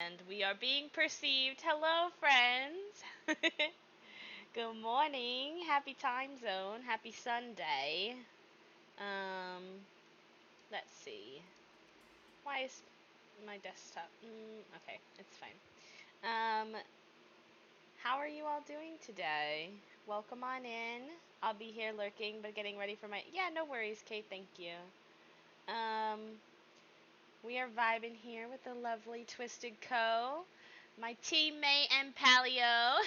And we are being perceived. Hello, friends. Good morning. Happy time zone. Happy Sunday. Um, let's see. Why is my desktop? Okay, it's fine. Um, how are you all doing today? Welcome on in. I'll be here lurking, but getting ready for my. Yeah, no worries, Kate. Thank you. Um, we are vibing here with the lovely Twisted Co. My teammate and Palio.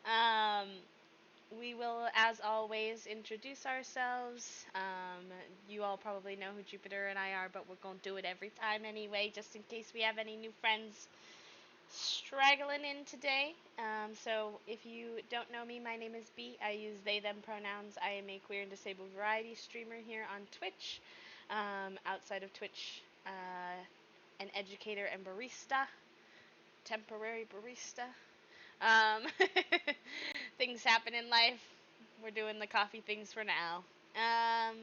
um, we will, as always, introduce ourselves. You all probably know who Jupiter and I are, but we're going to do it every time anyway, just in case we have any new friends straggling in today. So, if you don't know me, my name is B. I use they, them pronouns. I am a queer and disabled variety streamer here on Twitch. Outside of Twitch, an educator and barista, temporary barista. Um, things happen in life. We're doing the coffee things for now. Um,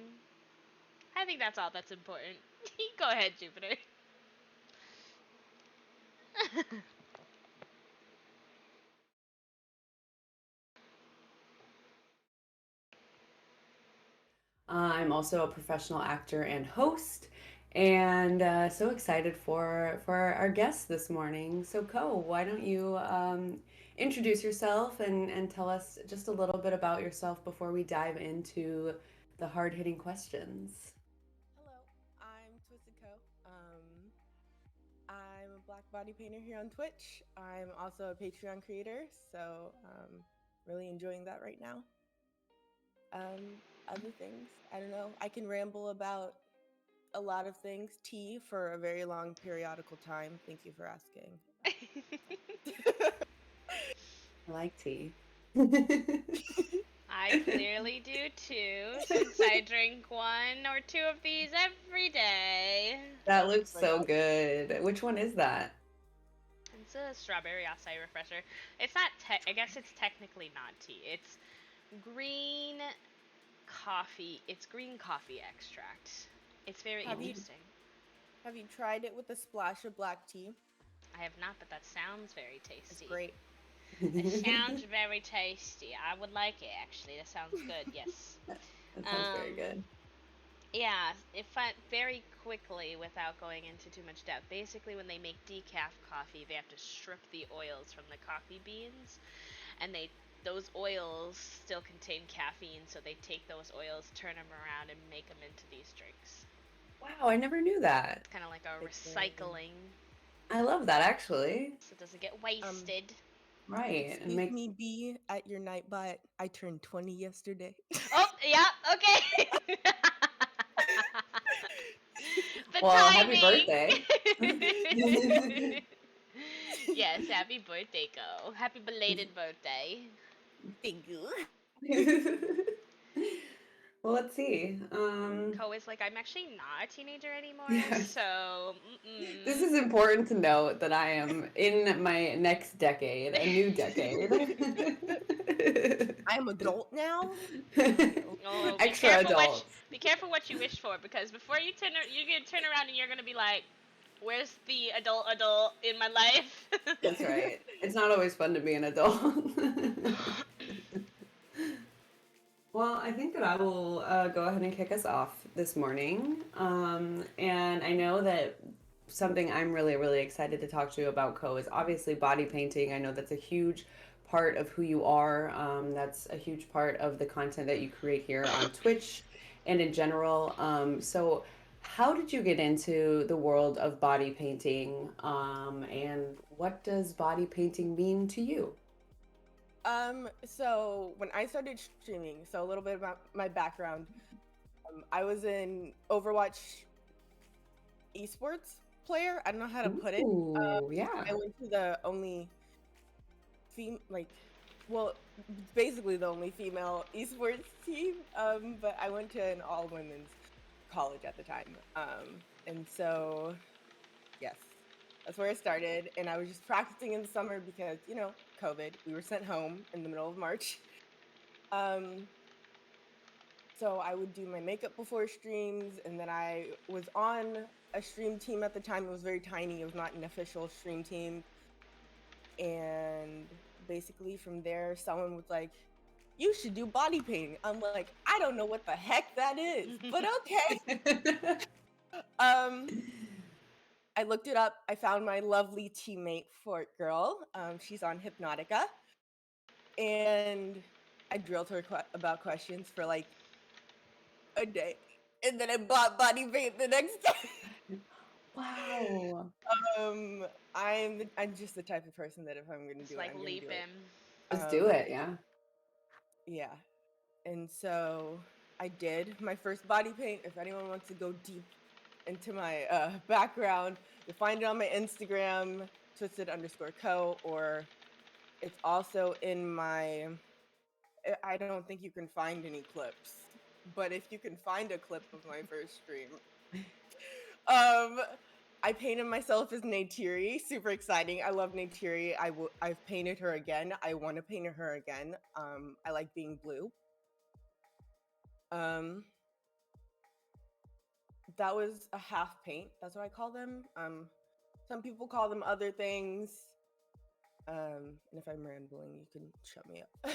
I think that's all that's important. Go ahead, Jupiter. I'm also a professional actor and host, and so excited for our guests this morning. So, Ko, why don't you introduce yourself and tell us just a little bit about yourself before we dive into the hard hitting questions? Hello, I'm Twisted Co. I'm a black body painter here on Twitch. I'm also a Patreon creator, so really enjoying that right now. Other things, I don't know. I can ramble about a lot of things. Tea for a very long periodical time. Thank you for asking. I like tea. I clearly do too, since I drink one or two of these every day. That looks My so God. good. Which one is that? It's a strawberry acai refresher. It's not. I guess it's technically not tea. It's green coffee. It's green coffee extract. It's very Have you Oh. interesting. have you tried it with a splash of black tea? I have not, but that sounds very It's tasty. great. It sounds very tasty. I would like it actually. That sounds good. Yes. That sounds very Um, good. yeah. If I very quickly, without going into too much depth, basically when they make decaf coffee, they have to strip the oils from the coffee beans, and those oils still contain caffeine, so they take those oils, turn them around, and make them into these drinks. Wow, I never knew that. It's kind of like a It's very good. recycling, I love that actually. so it doesn't get Um, wasted. Right. And Excuse make me, B, at your night bot. I turned 20 yesterday. Oh, yeah, okay. The well, happy timing. birthday. Yes, happy birthday, Go. Happy belated birthday. Thank you. well, let's see. Ko is like, I'm actually not a teenager anymore, Yes. so. This Mm-mm. is important to note that I am in my next decade, a new decade. I am adult now. Oh, Extra adults. be careful what you wish for, because before you're gonna turn around and you're gonna be like, "Where's the adult in my life?" That's right. It's not always fun to be an adult. Well, I think that I will go ahead and kick us off this morning. And I know that something I'm really, really excited to talk to you about, Co, is obviously body painting. I know that's a huge part of who you are. That's a huge part of the content that you create here on Twitch and in general. So, how did you get into the world of body painting? And what does body painting mean to you? So when I started streaming, so a little bit about my background. I was an Overwatch esports player. I don't know how to put it. Ooh, yeah. I went to the only like, well, basically the only female esports team. But I went to an all women's college at the time. And so yes, that's where it started. And I was just practicing in the summer because, COVID. We were sent home in the middle of March. Um, so I would do my makeup before streams, and then I was on a stream team at the time. It was very tiny. It was not an official stream team. And basically from there, someone was like, "You should do body painting." I'm like, "I don't know what the heck that is, but okay." Um, I looked it up. I found my lovely teammate Fort Girl. She's on Hypnotica, and I drilled her about questions for like a day, and then I bought body paint the next day. Wow. um, I'm just the type of person that if I'm gonna It's do it, like I'm gonna do it. leaping. Just do it, yeah. Yeah, and so I did my first body paint. If anyone wants to go deep into my background, you'll find it on my Instagram, twisted_co, or it's also in my. I don't think you can find any clips, but if you can find a clip of my first stream, um, I painted myself as Neytiri. Super exciting. I love Neytiri. I've painted her again. I want to paint her again. I like being blue. Um, that was a half paint. That's what I call them. Some people call them other things. And if I'm rambling, you can shut me up.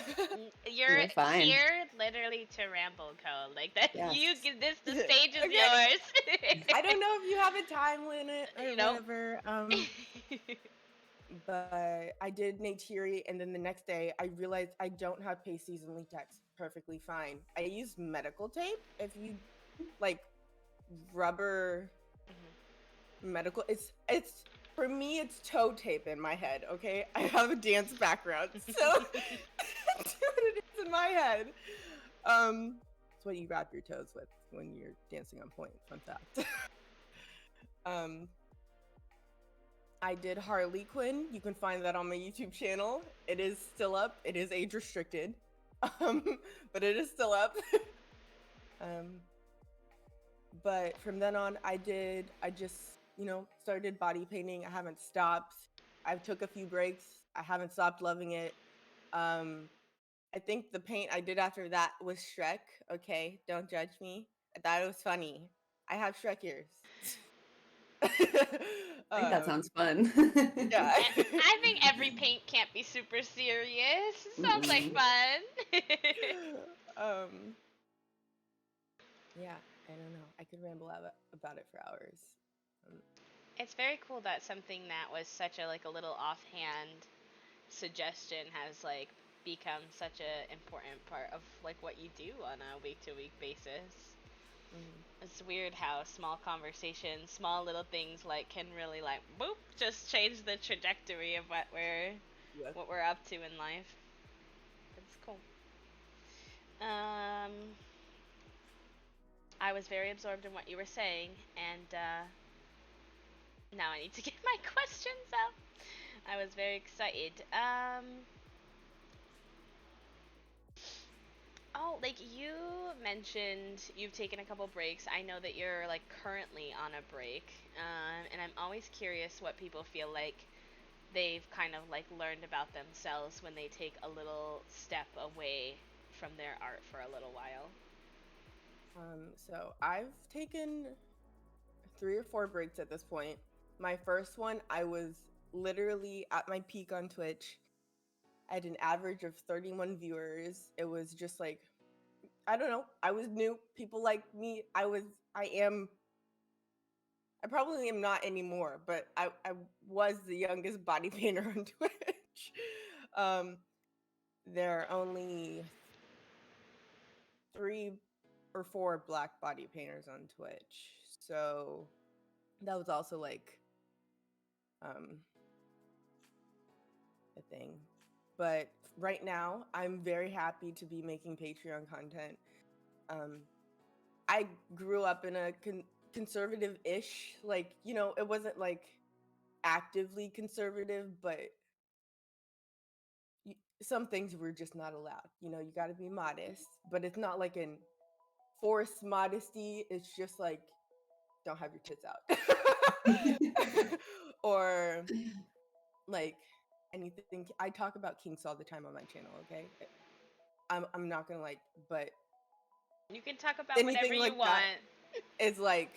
You're You're fine. here literally to ramble, Cole. Like that, Yes. you give this. The stage is Okay. yours. I don't know if you have a time limit or You know. whatever. But I did Neytiri, and then the next day I realized I don't have pasties and latex perfectly fine. I used medical tape. If you like rubber medical, it's for me it's toe tape in my head. Okay, I have a dance background, so that's what it is in my head. It's what you wrap your toes with when you're dancing on point. Fun fact. um, I did Harley Quinn. You can find that on my YouTube channel. It is still up. It is age restricted, um, but it is still up. um, but from then on, I just, started body painting. I haven't stopped. I've took a few breaks. I haven't stopped loving it. Um, I think the paint I did after that was Shrek. Okay, don't judge me. I thought it was funny. I have Shrek ears. I think that sounds um, fun. yeah. I think every paint can't be super serious. Sounds like Mm-mm. fun. um, yeah, I don't know. I could ramble about it for hours. Um, It's very cool that something that was such a like a little offhand suggestion has like become such a important part of like what you do on a week to week basis. mm, It's weird how small conversations, small little things like can really like boop just change the trajectory of yeah. what we're up to in life. It's cool. Um, I was very absorbed in what you were saying, and now I need to get my questions out. I was very excited. Oh, like you mentioned, you've taken a couple breaks. I know that you're like currently on a break, and I'm always curious what people feel like they've kind of like learned about themselves when they take a little step away from their art for a little while. So I've taken 3 or 4 breaks at this point. My first one, I was literally at my peak on Twitch. I had an average of 31 viewers. It was just like, I don't know. I was new. People like me. I probably am not anymore, but I was the youngest body painter on Twitch. um, there are only 3 or 4 black body painters on Twitch. So that was also like um, a thing. But right now, I'm very happy to be making Patreon content. Um, I grew up in a conservative-ish, like, it wasn't like actively conservative, but some things were just not allowed. You got to be modest, but it's not like an forced modesty. It's just like, don't have your tits out. Or like anything. I talk about kinks all the time on my channel, okay? I'm not gonna like, but You can talk about whatever anything you like that want. is like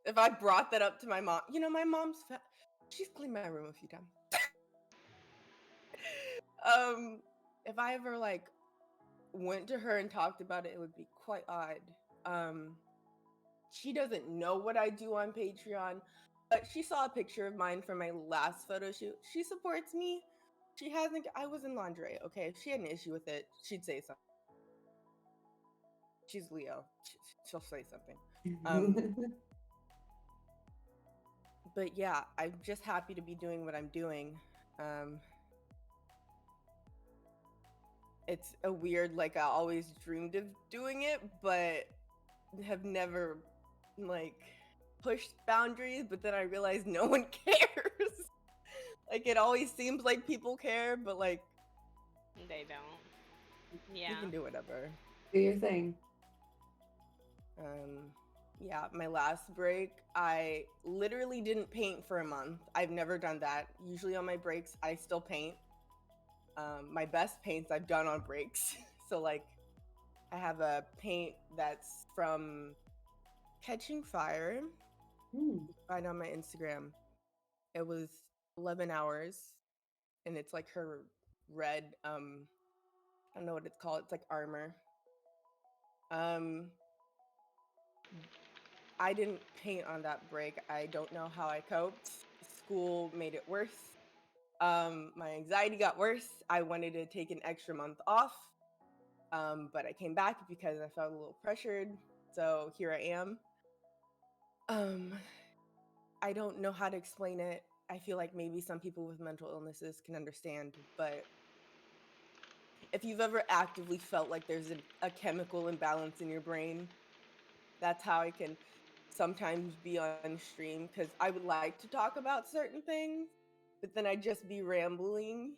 If I brought that up to my mom, my mom's she's cleaned my room a few times. um, if I ever like went to her and talked about it, it would be quite odd. Um, she doesn't know what I do on Patreon, but she saw a picture of mine from my last photo shoot. She supports me. She hasn't. I was in lingerie. Okay, if she had an issue with it, she'd say something. She's Leo. She'll say something. Um, but yeah, I'm just happy to be doing what I'm doing. Um, it's a weird, like, I always dreamed of doing it, but have never like pushed boundaries. But then I realized no one cares. Like, it always seems like people care, but like They don't. you Yeah. can do whatever. Do your thing. Um, yeah, my last break, I literally didn't paint for a month. I've never done that. Usually on my breaks, I still paint. My best paints I've done on breaks. So like, I have a paint that's from Catching Fire. Hmm. Find on my Instagram. It was 11 hours, and it's like her red. I don't know what it's called. It's like armor. Um, I didn't paint on that break. I don't know how I coped. School made it worse. My anxiety got worse. I wanted to take an extra month off, but I came back because I felt a little pressured. So here I am. Um, I don't know how to explain it. I feel like maybe some people with mental illnesses can understand, but if you've ever actively felt like there's a chemical imbalance in your brain, that's how I can sometimes be on stream, because I would like to talk about certain things, but then I'd just be rambling,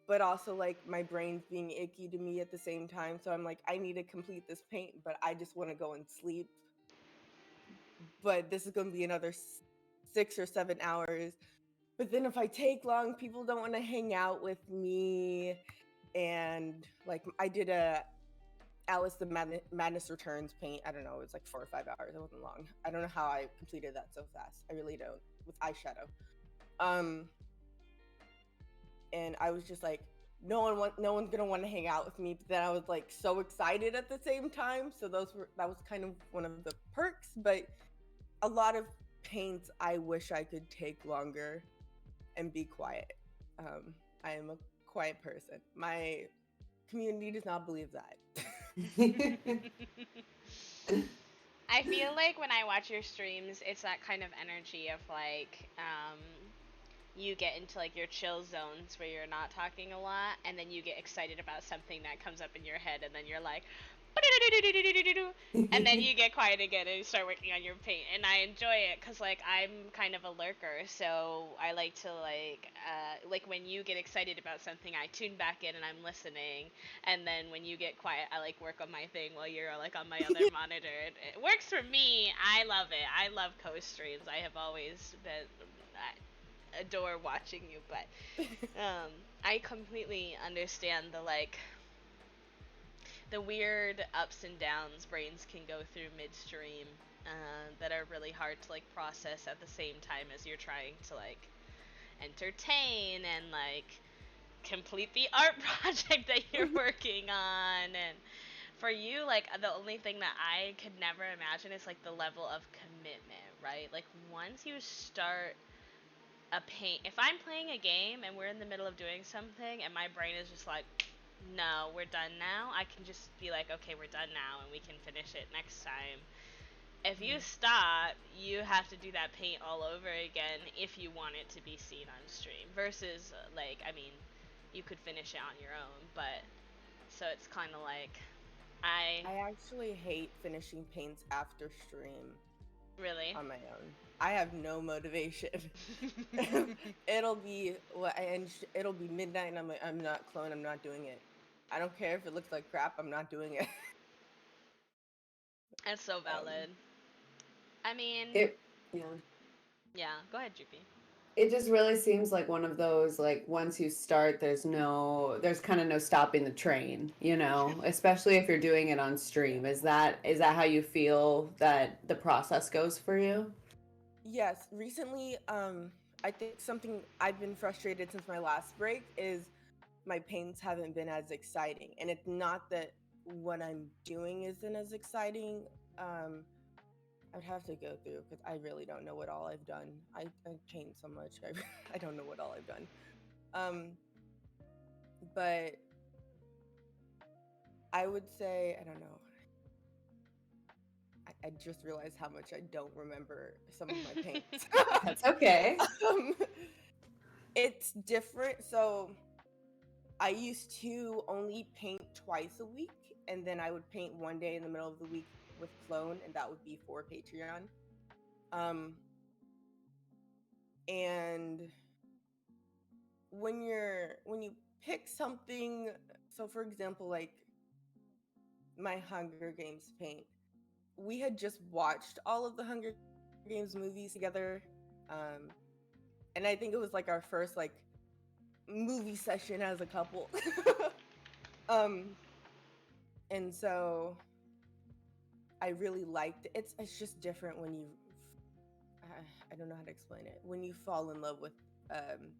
but also like my brain's being icky to me at the same time. So I'm like, I need to complete this paint, but I just want to go and sleep. But this is going to be another 6 or 7 hours. But then if I take long, people don't want to hang out with me. And like, I did a Alice the Madness Returns paint. I don't know. It was like 4 or 5 hours. It wasn't long. I don't know how I completed that so fast. I really don't, with eyeshadow. Um, and I was just like, no one's gonna want to hang out with me. But then I was like so excited at the same time. So that was kind of one of the perks. But a lot of paints, I wish I could take longer and be quiet. Um, I am a quiet person. My community does not believe that. I feel like when I watch your streams, it's that kind of energy of like, you get into like your chill zones where you're not talking a lot, and then you get excited about something that comes up in your head, and then you're like, and then you get quiet again and you start working on your paint. And I enjoy it because like I'm kind of a lurker, so I like to like when you get excited about something, I tune back in and I'm listening, and then when you get quiet, I like work on my thing while you're like on my other monitor. It works for me. I love it. I love co-streams. I have always been. I adore watching you, but I completely understand the weird ups and downs brains can go through midstream, that are really hard to like process at the same time as you're trying to like entertain and like complete the art project that you're working on. And for you, like the only thing that I could never imagine is like the level of commitment, right? Like once you start a paint, if I'm playing a game and we're in the middle of doing something and my brain is just like, no, we're done now, I can just be like, okay, we're done now and we can finish it next time. If you stop, you have to do that paint all over again if you want it to be seen on stream. Versus, like, I mean, you could finish it on your own, but so it's kind of like, I I actually hate finishing paints after stream really. on my own. I have no motivation. It'll be it'll be midnight, and I'm like, I'm not clone. I'm not doing it. I don't care if it looks like crap. I'm not doing it. That's so um, valid. I mean, it, yeah. yeah, go ahead, Jupi. It just really seems like one of those, like, once you start, there's kind of no stopping the train, you know, especially if you're doing it on stream. Is that how you feel that the process goes for you? Yes, recently, I think something I've been frustrated since my last break is my paints haven't been as exciting. And it's not that what I'm doing isn't as exciting. Um, I'd have to go through because I really don't know what all I've done. I paint so much. I don't know what all I've done. Um, but I would say, I don't know. I just realized how much I don't remember some of my paints. That's okay. um, it's different. So I used to only paint twice a week, and then I would paint one day in the middle of the week with clone, and that would be for Patreon. Um, and when you pick something, so for example, like my Hunger Games paint, we had just watched all of the Hunger Games movies together, um, and I think it was like our first like movie session as a couple. um, and so I really liked it. It's just different when you I don't know how to explain it. When you fall in love with um,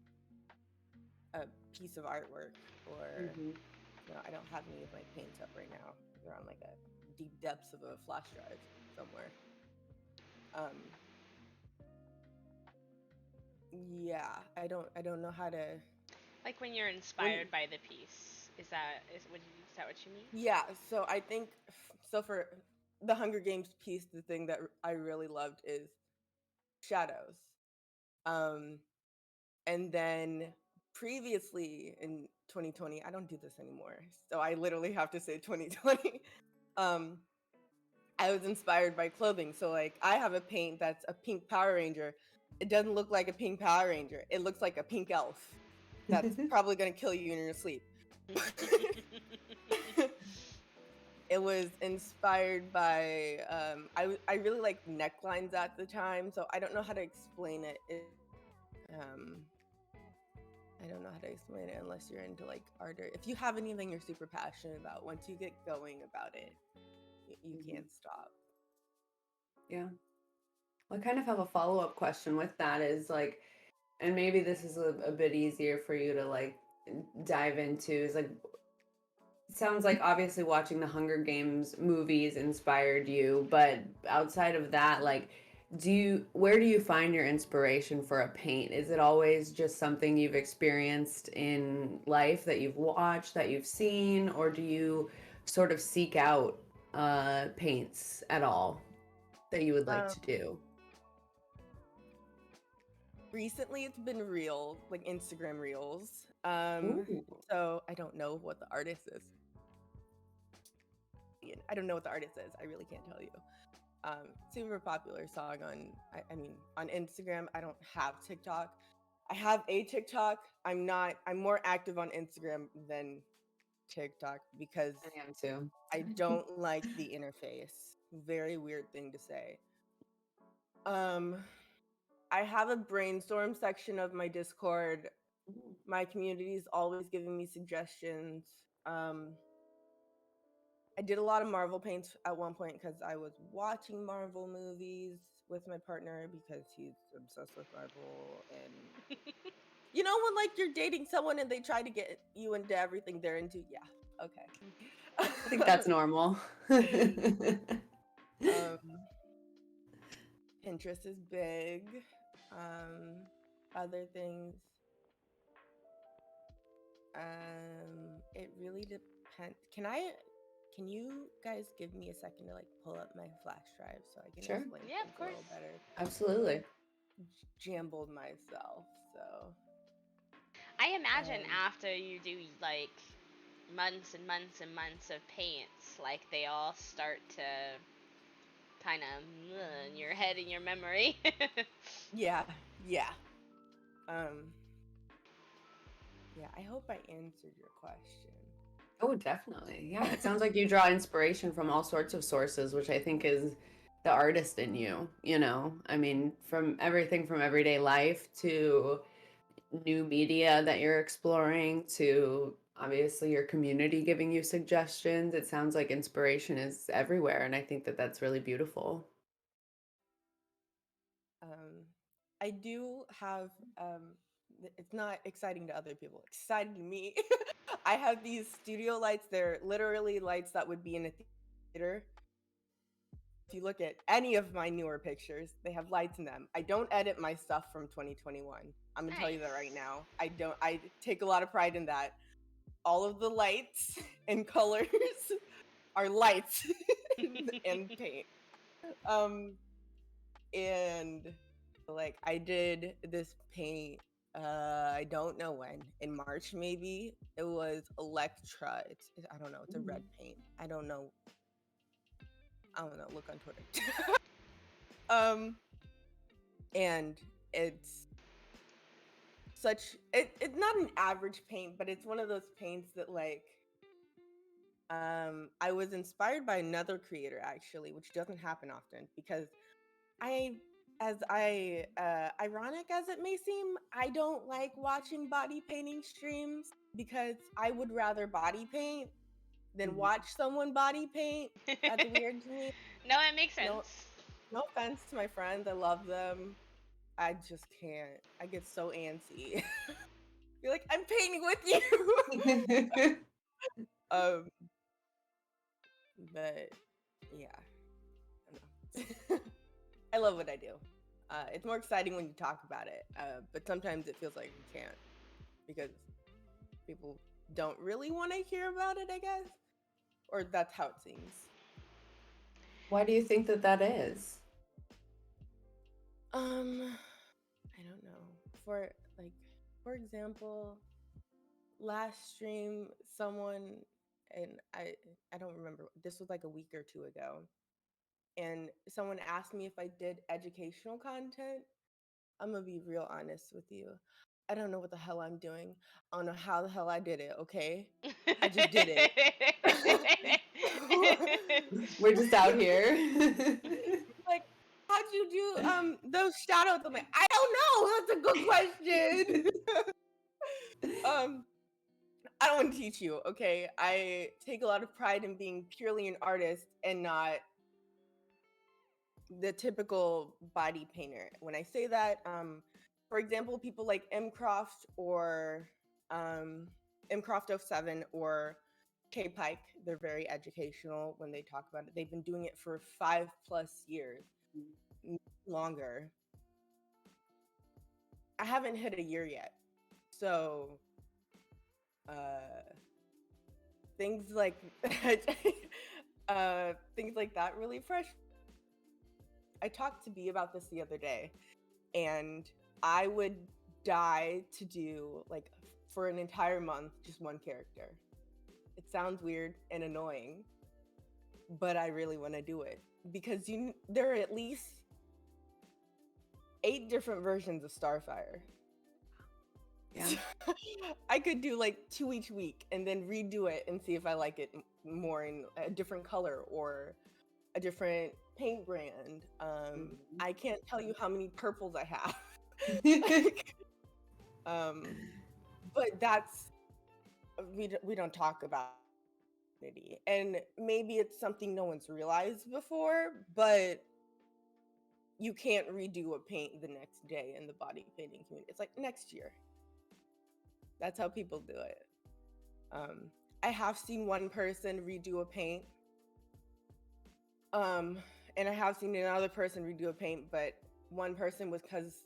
a piece of artwork, or Hmm. I don't have any of my paints up right now. They're on like a deep depths of a flash drive somewhere. Um, yeah, I don't know how to Like when you're when inspired by the piece. Is that what you mean? yeah. So I think so for the Hunger Games piece, the thing that I really loved is shadows. Um, and then previously in 2020, I don't do this anymore, so I literally have to say 2020. um I was inspired by clothing, so like I have a paint that's a pink Power Ranger. It doesn't look like a pink Power Ranger, it looks like a pink elf that's probably going to kill you in your sleep. It was inspired by I really liked necklines at the time, so I don't know how to explain it. Um I don't know how to explain it unless you're into like art, or if you have anything you're super passionate about. Once you get going about it, you Mhm. can't stop. Yeah. I kind of have a follow-up question with that is like, and maybe this is a bit easier for you to like dive into, is like, it sounds like obviously watching the Hunger Games movies inspired you, but outside of that, like, where do you find your inspiration for a paint? Is it always just something you've experienced in life that you've watched, that you've seen, or do you sort of seek out paints at all that you would like Um, to do? Recently, it's been reels, like Instagram reels. Ooh. So I don't know what the artist is. I don't know what the artist is. I really can't tell you. Super popular song on. I mean, on Instagram. I don't have TikTok. I have a TikTok. I'm not. I'm more active on Instagram than TikTok because I am too. I don't like the interface. Very weird thing to say. Um, I have a brainstorm section of my Discord. My community is always giving me suggestions. Um, I did a lot of Marvel paints at one point because I was watching Marvel movies with my partner because he's obsessed with Marvel. And you know when like you're dating someone and they try to get you into everything they're into? Yeah, I think okay. that's normal. um, Pinterest is big. Other things. It really depends. Can you guys give me a second to like pull up my flash drive so I can Sure. explain Yeah, of things a course. little better? Absolutely. Jambled myself, so I imagine um after you do like months and months and months of paints, like they all start to kind of in your head and your memory. yeah. Um yeah, I hope I answered your question. Oh, definitely. Yeah. It sounds like you draw inspiration from all sorts of sources, which I think is the artist in you, you know? I mean, from everything from everyday life to new media that you're exploring to obviously your community giving you suggestions. It sounds like inspiration is everywhere, and I think that that's really beautiful. Um, I do have it's not exciting to other people, exciting to me. I have these studio lights. They're literally lights that would be in a theater. If you look at any of my newer pictures, they have lights in them. I don't edit my stuff from 2021. I'm gonna tell you that right Nice. now. I don't. I take a lot of pride in that. All of the lights and colors are lights and paint. Um, and like I did this paint. I don't know when, in March maybe. It was Electra. I don't know. It's a red paint. I don't know. Look on Twitter. um, and it's it's not an average paint, but it's one of those paints that like I was inspired by another creator actually, which doesn't happen often because I as I ironic as it may seem, I don't like watching body painting streams because I would rather body paint than watch someone body paint. That's weird to me. No, it makes No sense. no offense to my friends, I love them. I just can't. I get so antsy. You're like, I'm painting with you. um, but yeah, I don't know. I love what I do. It's more exciting when you talk about it, but sometimes it feels like you can't because people don't really want to hear about it, I guess, or that's how it seems. Why do you think that that is? I don't know. For like, for example, last stream, someone and I don't remember. This was like a week or two ago, and someone asked me if I did educational content. I'm gonna be real honest with you. I don't know what the hell I'm doing. I don't know how the hell I did it, okay? I just did it. We're just out here. Like, how'd you do those shout outs? I'm like, I don't know. That's a good question. um, I don't want to teach you, okay? I take a lot of pride in being purely an artist and not the typical body painter. When I say that, for example, people like Mcroft or Mcroft07 or K Pike, they're very educational when they talk about it. They've been doing it for 5+ years, longer. I haven't hit a year yet. So uh things like things like that really fresh. I talked to B about this the other day, and I would die to do like for an entire month just one character. It sounds weird and annoying, but I really want to do it because there are at least 8 different versions of Starfire. Yeah. I could do like 2 each week and then redo it and see if I like it more in a different color or a different paint brand. I can't tell you how many purples I have. Like, but that's we don't talk about it, and maybe it's something no one's realized before, but you can't redo a paint the next day in the body painting community. It's like next year. That's how people do it. I have seen one person redo a paint, and I have seen another person redo a paint, but one person was because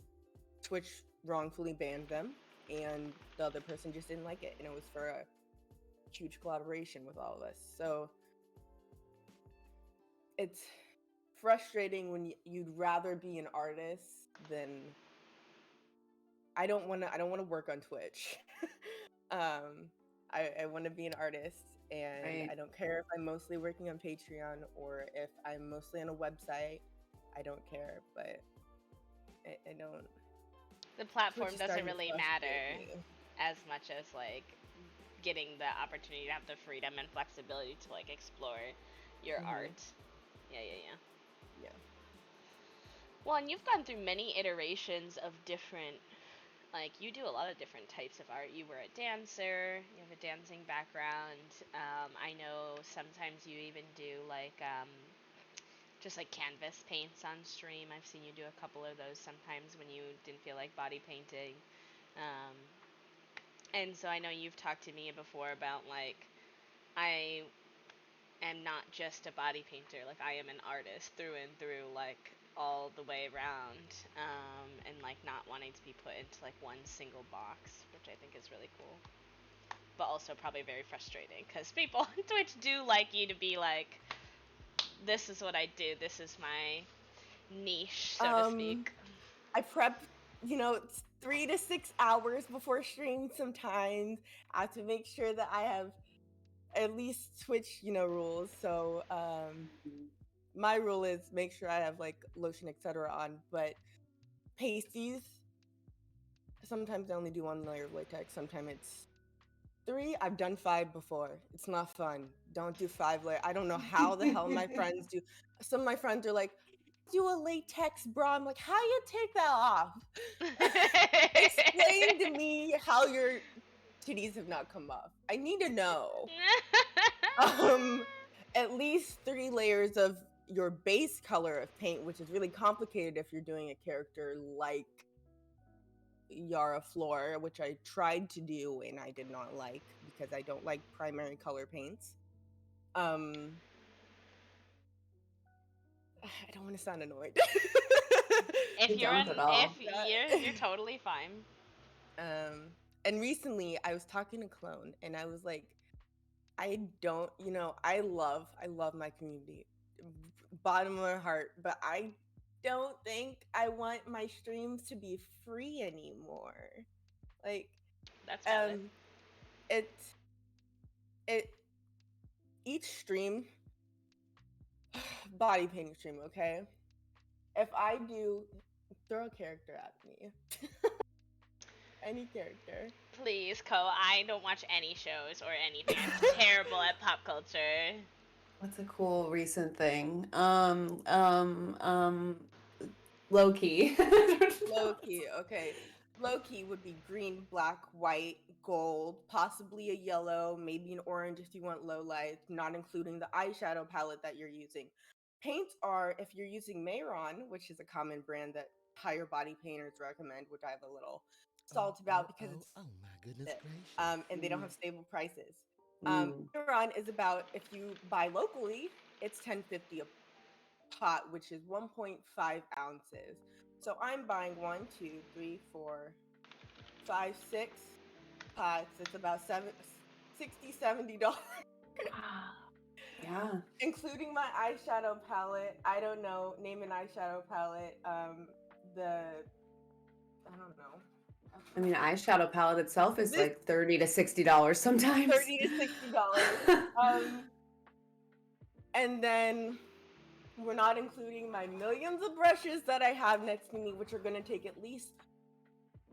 Twitch wrongfully banned them, and the other person just didn't like it, and it was for a huge collaboration with all of us. So it's frustrating when you'd rather be an artist than I don't want to work on Twitch. I want to be an artist, and Right. I don't care if I'm mostly working on Patreon or if I'm mostly on a website. I don't care, but I don't. The Twitch platform is doesn't starting to really frustrate matter me. as much as like getting the opportunity to have the freedom and flexibility to like explore your Hmm. art. Yeah, yeah, yeah. Yeah. Well, and you've gone through many iterations of different, like, you do a lot of different types of art. You were a dancer, you have a dancing background. I know sometimes you even do, like, just like canvas paints on stream. I've seen you do a couple of those sometimes when you didn't feel like body painting. Um, and so I know you've talked to me before about, like, I am not just a body painter. Like, I am an artist through and through, like, all the way around, and like not wanting to be put into like one single box, which I think is really cool. But also probably very frustrating because people on Twitch do like you to be like, this is what I do, this is my niche, so to Um, speak. I prep, it's 3 to 6 hours before stream sometimes. I have to make sure that I have at least Twitch, rules. So my rule is make sure I have like lotion, etc. on, but pasties, sometimes I only do one layer of latex. Sometimes it's three. I've done five before. It's not fun. Don't do 5 layer. I don't know how the hell my friends do. Some of my friends are like, do a latex bra. I'm like, how you take that off? Explain to me how your titties have not come off. I need to know. Um, at least 3 layers of your base color of paint, which is really complicated if you're doing a character like Yara Floor, which I tried to do and I did not like because I don't like primary color paints. I don't want to sound annoyed. If You you're don't at an all. if you're totally fine. And recently I was talking to Clone and I was like, I don't, I love my community, bottom of my heart, but I don't think I want my streams to be free anymore. Like, That's valid. um, it, it, each stream, body painting stream, okay? If I do, throw a character at me, any character. Please, Co. I don't watch any shows or anything. I'm terrible at pop culture. What's a cool recent thing? Loki. Loki, okay. Loki would be green, black, white, gold, possibly a yellow, maybe an orange if you want low light, not including the eyeshadow palette that you're using. Paints are, if you're using Mayron, which is a common brand that higher body painters recommend, which I have a little Oh, salt about oh, because oh, it's oh my goodness it, gracious. and they don't have stable prices. Mm. Mayron is about, if you buy locally, it's 10.50 a pot, which is 1.5 ounces. So I'm buying 1, 2, 3, 4, 5, 6 pots. It's about $60, $70, Yeah. including my eyeshadow palette. I don't know, name an eyeshadow palette. I don't know. I mean, eyeshadow palette itself is This like $30 to $60 sometimes. $30 to $60. And then we're not including my millions of brushes that I have next to me, which are going to take at least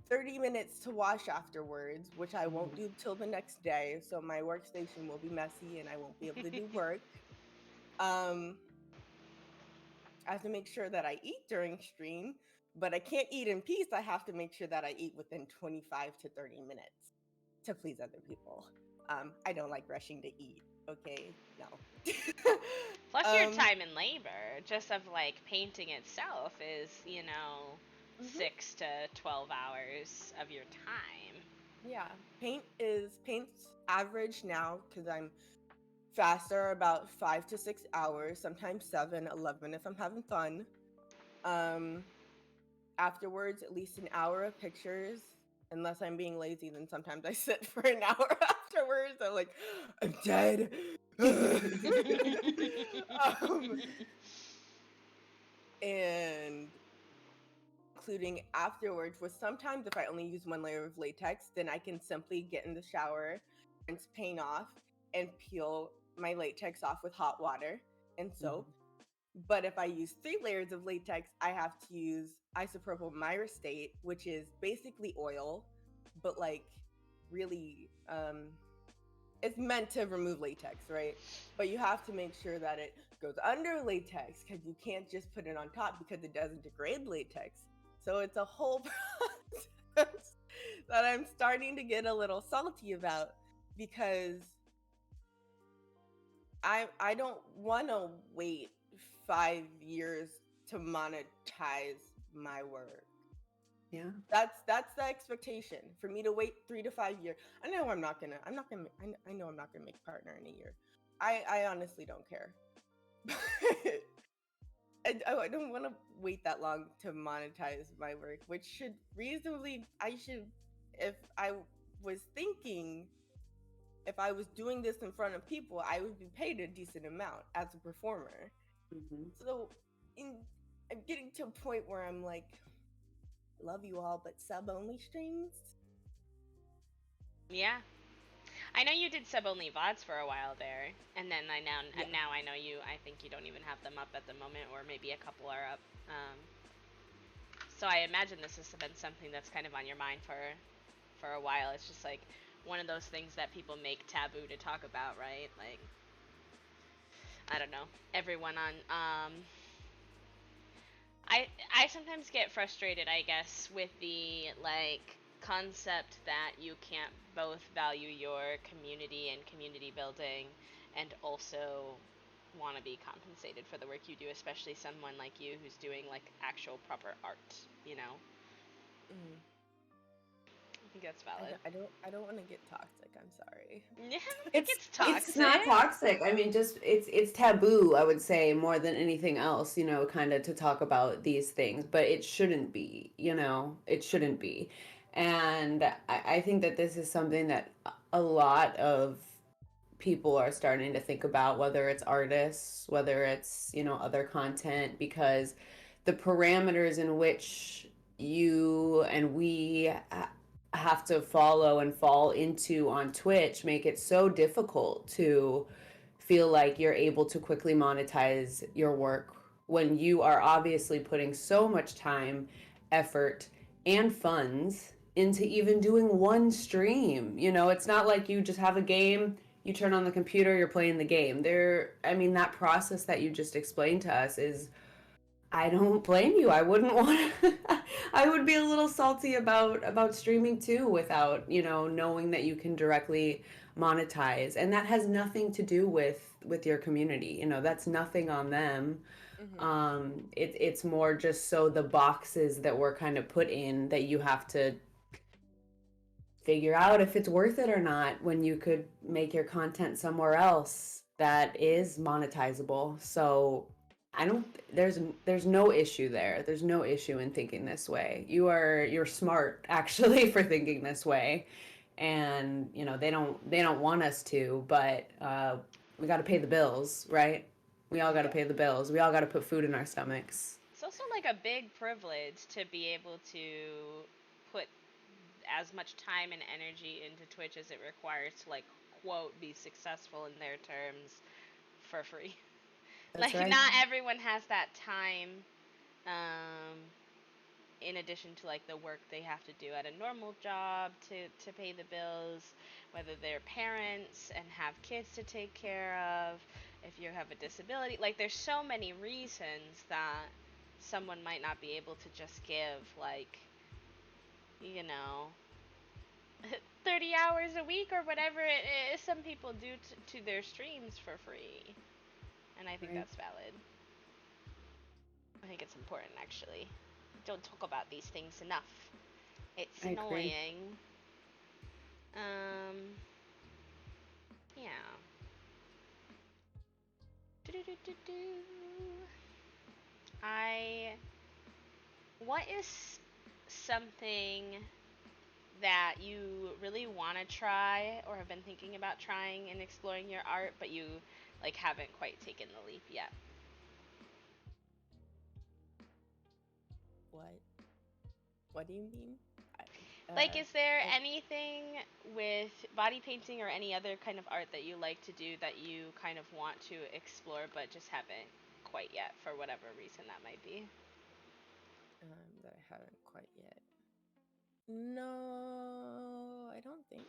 30 minutes to wash afterwards, which I won't do till the next day. So my workstation will be messy and I won't be able to do work. I have to make sure that I eat during stream, but I can't eat in peace. I have to make sure that I eat within 25 to 30 minutes to please other people. I don't like rushing to eat. Okay, no. Plus your um, time and labor, just of like painting itself, is, mhm. 6 to 12 hours of your time. Yeah, paint's average now because I'm faster, about 5 to 6 hours, sometimes 7, 11 if I'm having fun. Afterwards, at least an hour of pictures. Unless I'm being lazy, then sometimes I sit for an hour afterwards. I'm like, I'm dead. um, and including afterwards was sometimes if I only use one layer of latex, then I can simply get in the shower, rinse paint off, and peel my latex off with hot water and soap. But if I use 3 layers of latex, I have to use isopropyl myricate, which is basically oil, but like really, it's meant to remove latex, right? But you have to make sure that it goes under latex because you can't just put it on top because it doesn't degrade latex. So it's a whole process that I'm starting to get a little salty about because I don't want to wait 5 years to monetize my work. Yeah. That's the expectation for me to wait 3 to 5 years. I know I'm not gonna. I know I'm not gonna make partner in a year. I honestly don't care. I don't want to wait that long to monetize my work, which should reasonably. I should, if I was thinking, if I was doing this in front of people, I would be paid a decent amount as a performer. Mm-hmm. So, I'm getting to a point where I'm like, love you all, but sub only streams. Yeah. I know you did sub only VODs for a while there, and then Yeah. now I know you. I think you don't even have them up at the moment, or maybe a couple are up. So I imagine this has been something that's kind of on your mind for a while. It's just like one of those things that people make taboo to talk about, right? Like, I don't know. Everyone on I sometimes get frustrated, I guess, with the like concept that you can't both value your community and community building and also want to be compensated for the work you do, especially someone like you who's doing like actual proper art, you know? Mm. I think that's valid. I don't want to get toxic. I'm sorry. Yeah, I don't think it's It's toxic. not toxic. I mean, just it's taboo, I would say, more than anything else, kind of to talk about these things, but it shouldn't be, it shouldn't be. And I think that this is something that a lot of people are starting to think about, whether it's artists, whether it's, other content, because the parameters in which you and we have to follow and fall into on Twitch make it so difficult to feel like you're able to quickly monetize your work when you are obviously putting so much time, effort, and funds into even doing one stream. It's not like you just have a game, you turn on the computer, you're playing the game. I mean, that process that you just explained to us is, I don't blame you. I wouldn't want to. I would be a little salty about streaming too, without knowing that you can directly monetize, and that has nothing to do with your community. That's nothing on them. Mm-hmm. It's more just so the boxes that were kind of put in that you have to figure out if it's worth it or not when you could make your content somewhere else that is monetizable. So I don't there's no issue there. There's no issue in thinking this way. You're smart actually for thinking this way. And they don't want us to, but we got to pay the bills, right? We all got to Yeah. pay the bills. We all got to put food in our stomachs. It's also like a big privilege to be able to put as much time and energy into Twitch as it requires to like quote be successful in their terms for free. That's Like right. not everyone has that time um in addition to like the work they have to do at a normal job to pay the bills, whether they're parents and have kids to take care of, if you have a disability, like there's so many reasons that someone might not be able to just give like, you know, 30 hours a week or whatever it is some people do to their streams for free. And I think Right. that's valid. I think it's important actually. Don't talk about these things enough. It's I agree. annoying. Um, yeah. Do-do-do-do-do. I. What is something that you really want to try or have been thinking about trying and exploring your art, but you like haven't quite taken the leap yet? What? What do you mean? Like, is there I, anything with body painting or any other kind of art that you like to do that you kind of want to explore but just haven't quite yet for whatever reason that might be? that I haven't quite yet. No, I don't think.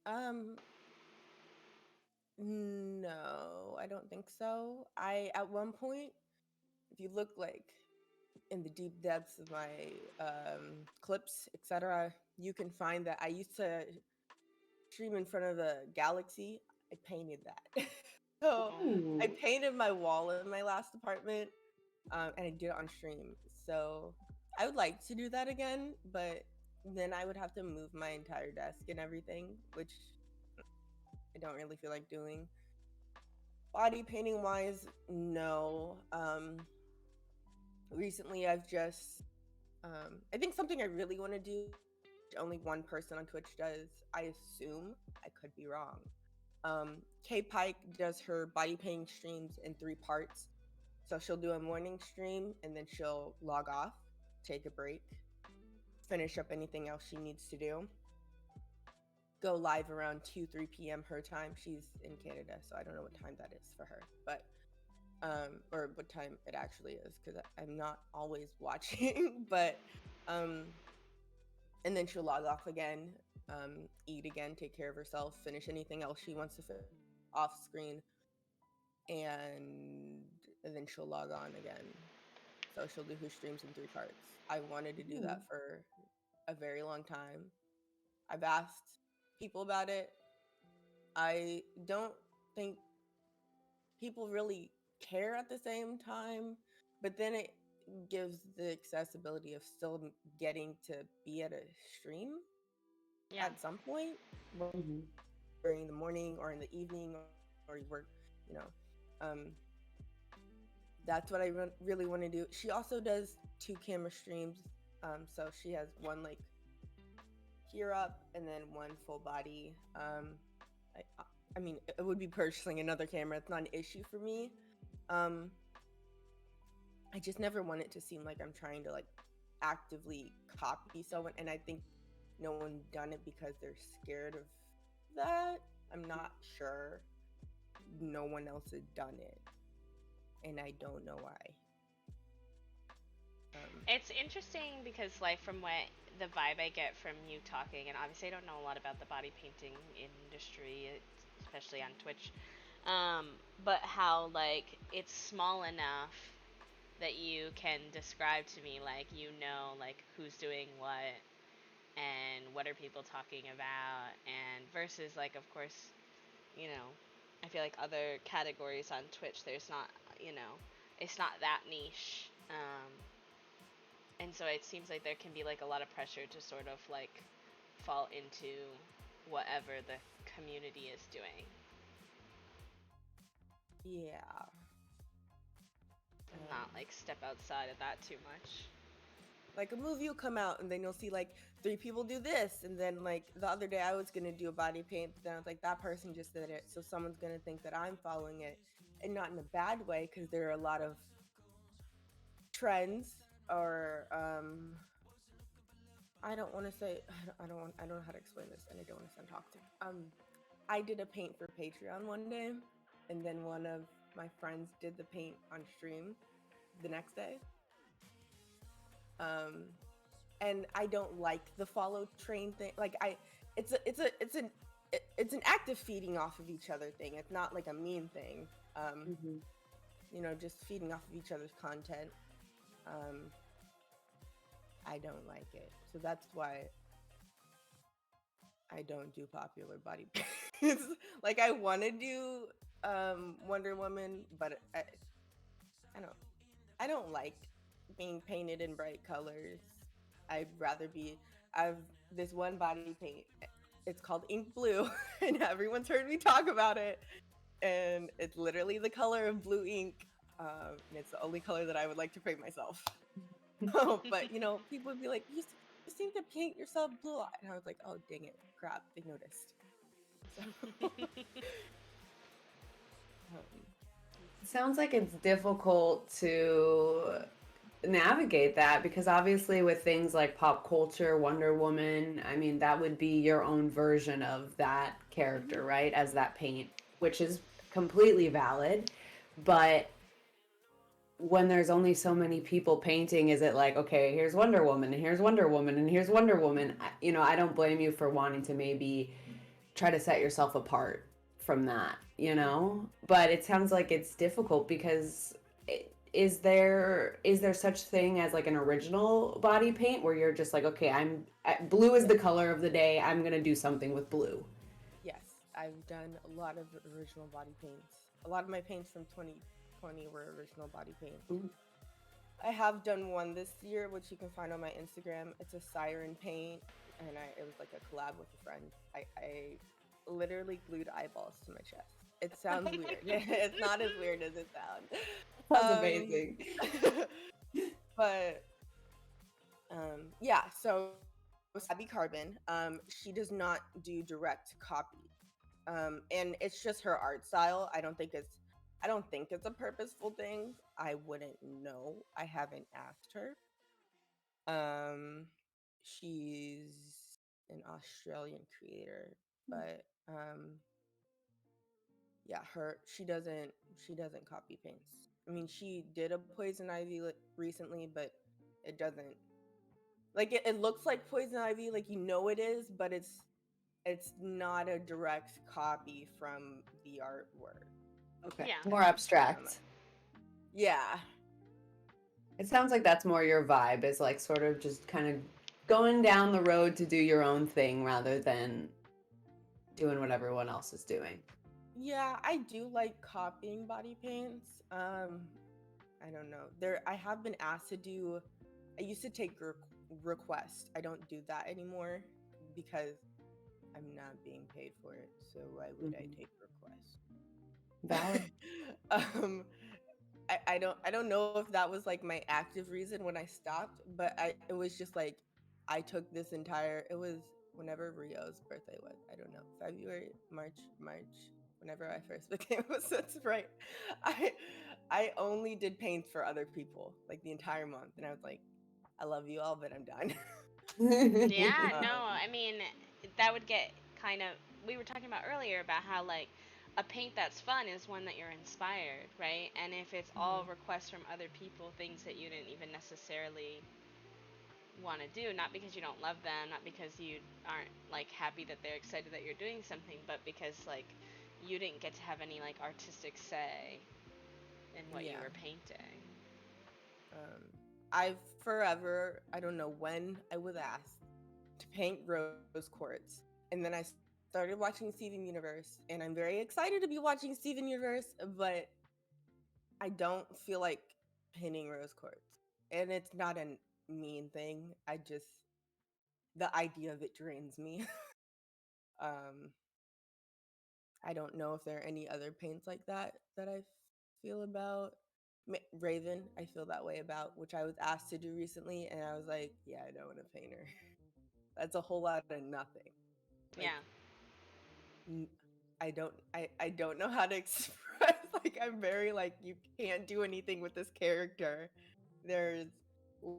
Um, no, I don't think so. I at one point, if you look like in the deep depths of my clips, etc., you can find that I used to stream in front of a galaxy. I painted that. So I Ooh. painted my wall in my last apartment, and I did it on stream. So I would like to do that again, but then I would have to move my entire desk and everything, which I don't really feel like doing. Body painting wise, no. Recently I've just I think something I really want to do, only one person on Twitch does. I assume, I could be wrong. K Pike does her body painting streams in 3 parts. So she'll do a morning stream and then she'll log off, take a break, finish up anything else she needs to do, go live around 2, 3 p.m. her time. She's in Canada, so I don't know what time that is for her, but or what time it actually is because I'm not always watching, but um, and then she'll log off again, eat again, take care of herself, finish anything else she wants to finish off screen, and then she'll log on again. So she'll do her streams in 3 parts. I wanted to do Ooh. that for a very long time. I've asked people about it. I don't think people really care at the same time, but then it gives the accessibility of still getting to be at a stream Yeah. at some point Mhm. during the morning or in the evening or you work, you know. That's what I really want to do. She also does 2 camera streams. So she has one like here up and then one full body. I mean, it would be purchasing another camera. It's not an issue for me. Um, I just never want it to seem like I'm trying to like actively copy someone. And I think no one done it because they're scared of that. I'm not sure. No one else has done it, and I don't know why. Um, It's interesting because, like, from what the vibe I get from you talking, and obviously I don't know a lot about the body painting industry, especially on Twitch, um, but how, like, it's small enough that you can describe to me, like, who's doing what and what are people talking about, and versus, like, of course, you know, I feel like other categories on Twitch, there's not, you know, it's not that niche. And so it seems like there can be like a lot of pressure to sort of like fall into whatever the community is doing yeah. and Um, not like step outside of that too much. like a movie will come out and then you'll see like 3 people do this, and then like the other day I was gonna do a body paint, but then I was like that person just did it, so someone's gonna think that I'm following it, and not in a bad way because there are a lot of trends or I don't want to say I don't know how to explain this and I don't want to sound toxic. I did a paint for Patreon one day, and then one of my friends did the paint on stream the next day. Um, and I don't like the follow train thing. Like it's an active feeding off of each other thing. It's not like a mean thing. Um, Mhm. just feeding off of each other's content. Um, I don't like it, so that's why I don't do popular body paints. Like I want to do Wonder Woman, but I don't I don't like being painted in bright colors. I'd rather be I've this one body paint. It's called Ink Blue, and everyone's heard me talk about it. And it's literally the color of blue ink, and it's the only color that I would like to paint myself. But people would be like, "You seem to paint yourself blue," and I was like, "Oh, dang it, crap, they noticed." So, um, It sounds like it's difficult to navigate that because obviously with things like pop culture, Wonder Woman, I mean that would be your own version of that character, mhm. right? As that paint, which is completely valid. But when there's only so many people painting, is it like, okay, here's Wonder Woman and here's Wonder Woman and here's Wonder Woman? I don't blame you for wanting to maybe try to set yourself apart from that, you know? But it sounds like it's difficult because is there such thing as like an original body paint where you're just like, okay, I'm blue is Yes, the color of the day. I'm going to do something with blue. yes. I've done a lot of original body paints. A lot of my paints from 2020 were original body paints. Ooh. I have done one this year, which you can find on my Instagram. It's a siren paint, and it was like a collab with a friend. I literally glued eyeballs to my chest. It sounds weird. It's not as weird as it sounds. That's amazing. But yeah. So Sabby Carbon, she does not do direct copy, and it's just her art style. I don't think it's a purposeful thing. I wouldn't know. I haven't asked her. Um, she's an Australian creator, but yeah, she doesn't copy paints. I mean, she did a poison ivy recently, but it doesn't like it looks like poison ivy, like you know it is, but it's not a direct copy from the artwork. Okay. Yeah. More Um, abstract. yeah, It sounds like that's more your vibe, is like sort of just kind of going down the road to do your own thing rather than doing what everyone else is doing. yeah, I do like copying body paints. I don't know. I have been asked to do. I used to take requests. I don't do that anymore because I'm not being paid for it. So why would I Mhm. take requests? Valid. um, I don't know if that was like my active reason when I stopped, but it was just like I took this entire. It was whenever Rio's birthday was. I don't know, February, March. Whenever I first became a cis, right? I I only did paints for other people like the entire month, and I was like, I love you all, but I'm done. Yeah, no, um, I mean, that would get kind of. We were talking about earlier about how, like, a paint that's fun is one that you're inspired, right? And if it's all mhm, requests from other people, things that you didn't even necessarily want to do, not because you don't love them, not because you aren't, like, happy that they're excited that you're doing something, but because, like, you didn't get to have any, like, artistic say in what you yeah. were painting. Um, I've forever, I don't know when I was asked to paint rose quartz. And then I started watching Steven Universe, and I'm very excited to be watching Steven Universe, but I don't feel like painting rose quartz. And it's not a mean thing. The idea of it drains me. um, I don't know if there are any other paints like that I feel about. Raven, I feel that way about, which I was asked to do recently, and I was like, yeah, I don't want to paint her. That's a whole lot of nothing. Like, Yeah. n- I don't know how to express. Like, I'm very like, you can't do anything with this character. There's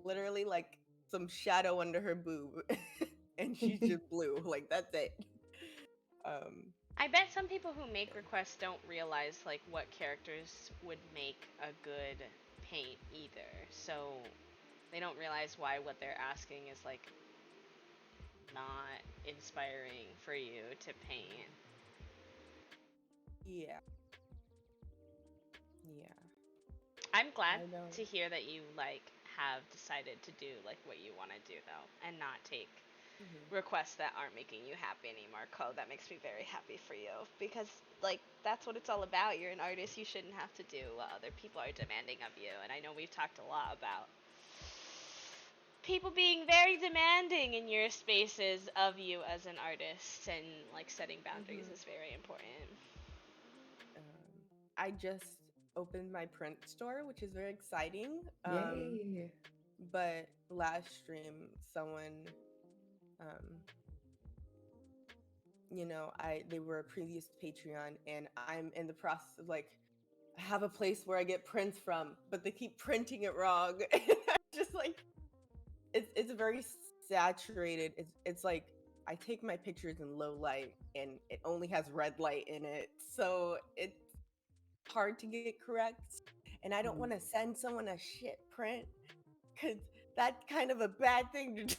literally like some shadow under her boob, and she's just blue. Like, that's it. Um, I bet some people who make requests don't realize like what characters would make a good paint either. So they don't realize why what they're asking is like not inspiring for you to paint. yeah, yeah. I'm glad I don't. to hear that you like have decided to do like what you want to do though and not take Mhm. requests that aren't making you happy anymore. Co, that makes me very happy for you because like that's what it's all about. You're an artist, you shouldn't have to do what other people are demanding of you. And I know we've talked a lot about people being very demanding in your spaces of you as an artist, and like setting boundaries Mhm. is very important. I just opened my print store, which is very exciting. Yay. But last stream, someone, um, I they were a previous Patreon, and I'm in the process of like, I have a place where I get prints from, but they keep printing it wrong. And I'm just like, it's very saturated. It's like I take my pictures in low light, and it only has red light in it, so it's hard to get correct. And I don't want to send someone a shit print because that's kind of a bad thing to do.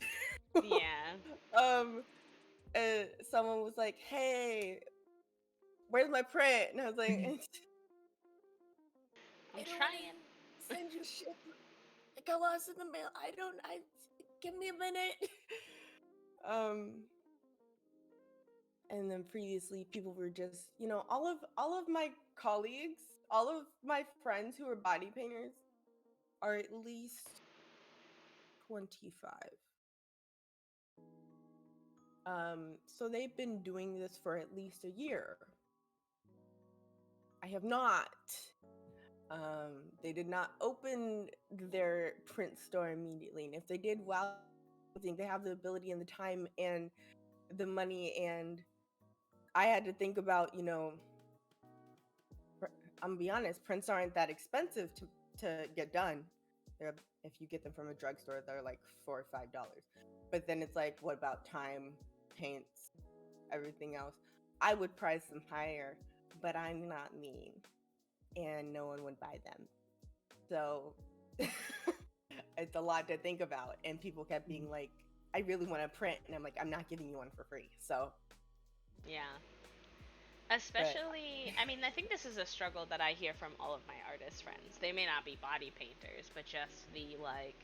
Yeah. um, someone was like, "Hey, where's my print?" And I was like, I'm "I don't want to trying. send you shit. It got lost in the mail. I don't. I Give me a minute." um, and then previously, people were just, all of my colleagues, all of my friends who are body painters are at least 25. So they've been doing this for at least a year. I have not. They did not open their print store immediately, and if they did, wow, I think they have the ability and the time and the money. And I had to think about, I'm gonna be honest, prints aren't that expensive to get done. They're, if you get them from a drugstore, they're like $4 or $5. But then it's like, what about time, paints, everything else? I would price them higher, but I'm not mean, and no one would buy them. So it's a lot to think about. And people kept being like, "I really want to print," and I'm like, "I'm not giving you one for free." So, Yeah. but Especially, I mean, I think this is a struggle that I hear from all of my artist friends. They may not be body painters, but just the like,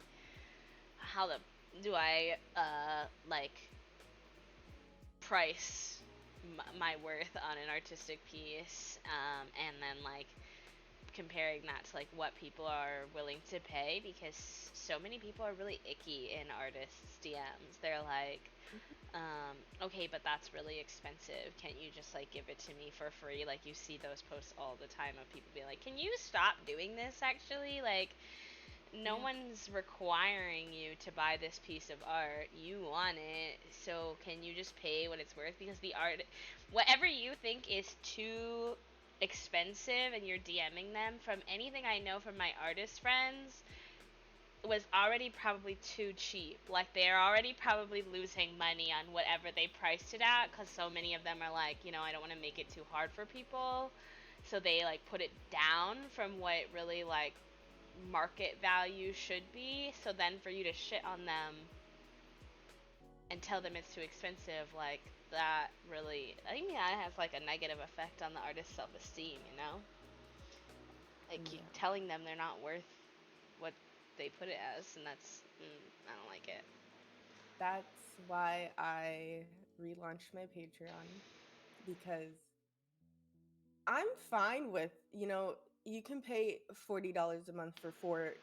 how the do I like price my worth on an artistic piece, and then like comparing that to like what people are willing to pay, because so many people are really icky in artists' DMs. They're like, okay, but that's really expensive. Can't you just like give it to me for free? Like you see those posts all the time of people being like, can you stop doing this actually? Like no yeah, one's requiring you to buy this piece of art. You want it, so can you just pay what it's worth? Because the art, whatever you think is too expensive and you're DMing them, from anything I know from my artist friends, was already probably too cheap. Like they're already probably losing money on whatever they priced it at, because so many of them are like, I don't want to make it too hard for people. So they like put it down from what really like market value should be. So then for you to shit on them and tell them it's too expensive, like that really, I think that has like a negative effect on the artist's self esteem, you know? Like yeah. telling them they're not worth what they put it as, and that's, I don't like it. That's why I relaunched my Patreon, because I'm fine with, you can pay $40 a month for 4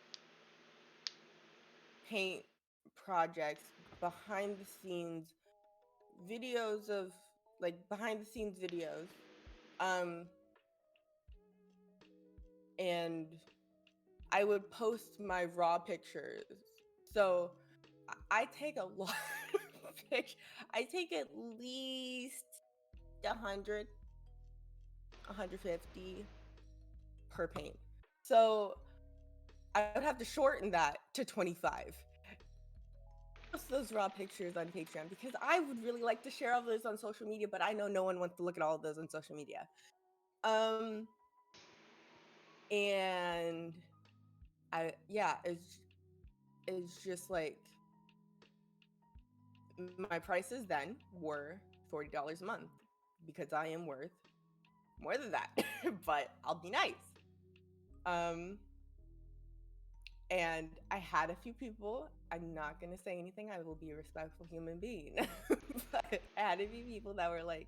paint projects, behind the scenes videos of behind the scenes videos. Um, and I would post my raw pictures. So I take a lot of pictures. I take at least 100, 150 per paint. So I would have to shorten that to 25. Post those raw pictures on Patreon, because I would really like to share all those on social media, but I know no one wants to look at all of those on social media. Um, and it's just like, my prices then were $40 a month, because I am worth more than that. But I'll be nice. Um, and I had a few people, I'm not gonna say anything, I will be a respectful human being. But I had a few people that were like,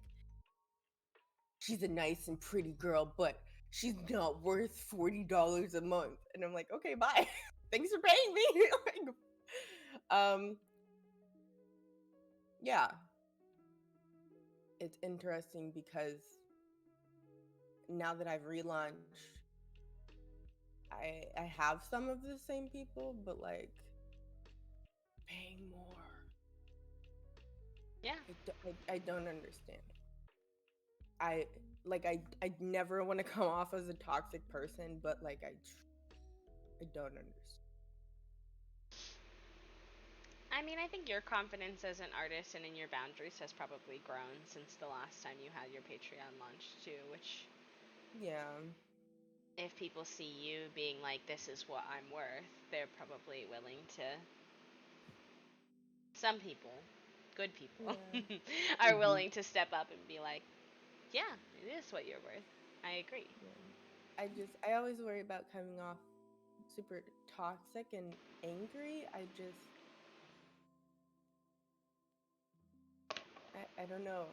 she's a nice and pretty girl, but she's not worth $40 a month. And I'm like, okay, bye. Thanks for paying me. Like, yeah, it's interesting because now that I've relaunched, I have some of the same people, but like paying more. Yeah. I don't understand. I never want to come off as a toxic person, but like I don't understand. I mean, I think your confidence as an artist and in your boundaries has probably grown since the last time you had your Patreon launched too, which Yeah. if people see you being like, this is what I'm worth, they're probably willing to, some people good people Yeah. are Mhm. willing to step up and be like, yeah, it is what you're worth. I agree. Yeah. I always worry about coming off super toxic and angry. I don't know.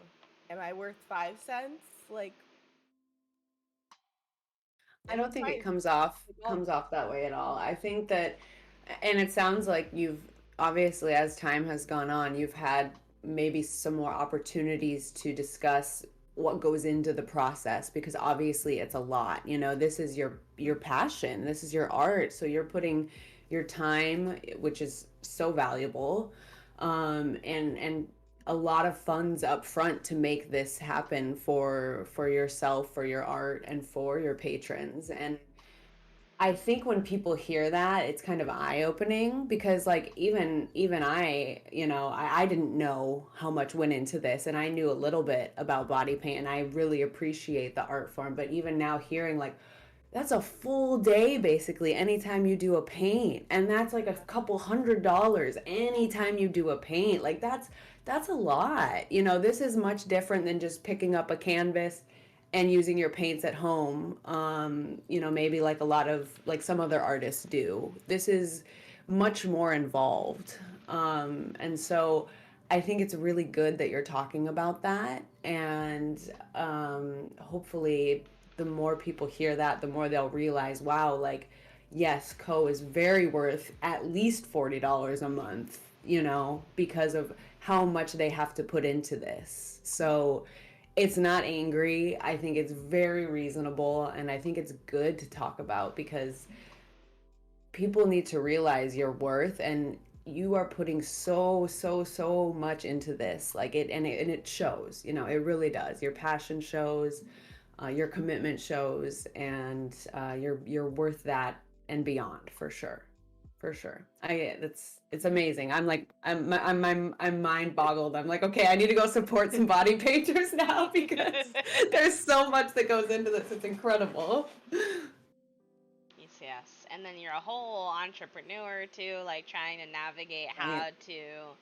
Am I worth 5 cents? Like, I and don't it's think it fine. Like all comes off that way at all. I think that, and it sounds like you've obviously, as time has gone on, you've had maybe some more opportunities to discuss what goes into the process, because obviously it's a lot. You know, this is your passion, this is your art, so you're putting your time, which is so valuable, and a lot of funds up front to make this happen for yourself, for your art, and for your patrons. And I think when people hear that, it's kind of eye opening, because like even I, you know, I didn't know how much went into this, and I knew a little bit about body paint, and I really appreciate the art form. But even now hearing like that's a full day basically anytime you do a paint, and that's like a couple $100 anytime you do a paint. Like that's a lot. You know, this is much different than just picking up a canvas and using your paints at home. You know, maybe like a lot of like some other artists do. This is much more involved. And so I think it's really good that you're talking about that. And hopefully, the more people hear that, the more they'll realize, wow, like, yes, Co is very worth at least $40 a month, you know, because of how much they have to put into this. So it's not angry. I think it's very reasonable, and I think it's good to talk about, because people need to realize your worth, and you are putting so much into this, like it shows, you know, it really does. Your passion shows, your commitment shows, and you're worth that and beyond, for sure, for sure. It's amazing. I'm like I'm mind boggled. I'm like, okay, I need to go support some body painters now, because there's so much that goes into this. It's incredible. Yes, yes. And then you're a whole entrepreneur too, like trying to navigate Right. how to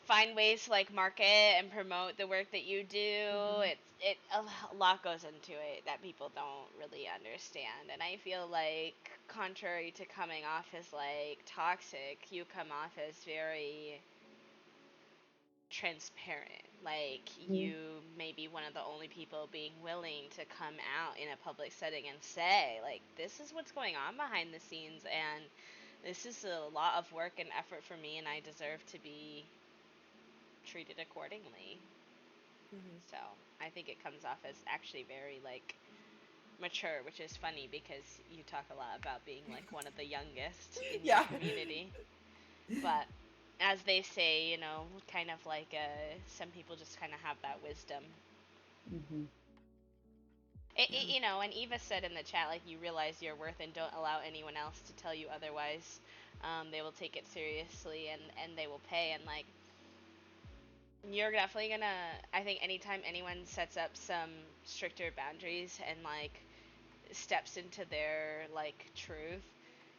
find ways to like market and promote the work that you do. Mhm. A lot goes into it that people don't really understand. And I feel like contrary to coming off as like toxic, you come off as very transparent. Like Mhm. you may be one of the only people being willing to come out in a public setting and say, like, this is what's going on behind the scenes, and this is a lot of work and effort for me, and I deserve to be treated accordingly. Mhm. So I think it comes off as actually very like mature, which is funny because you talk a lot about being like one of the youngest in your Yeah. community. But as they say, you know, kind of like some people just kind of have that wisdom. Mhm. It, Yeah. you know, and Eva said in the chat, like, you realize your worth and don't allow anyone else to tell you otherwise. They will take it seriously, and they will pay. And, like, you're definitely gonna, I think, anytime anyone sets up some stricter boundaries and, like, steps into their, like, truth,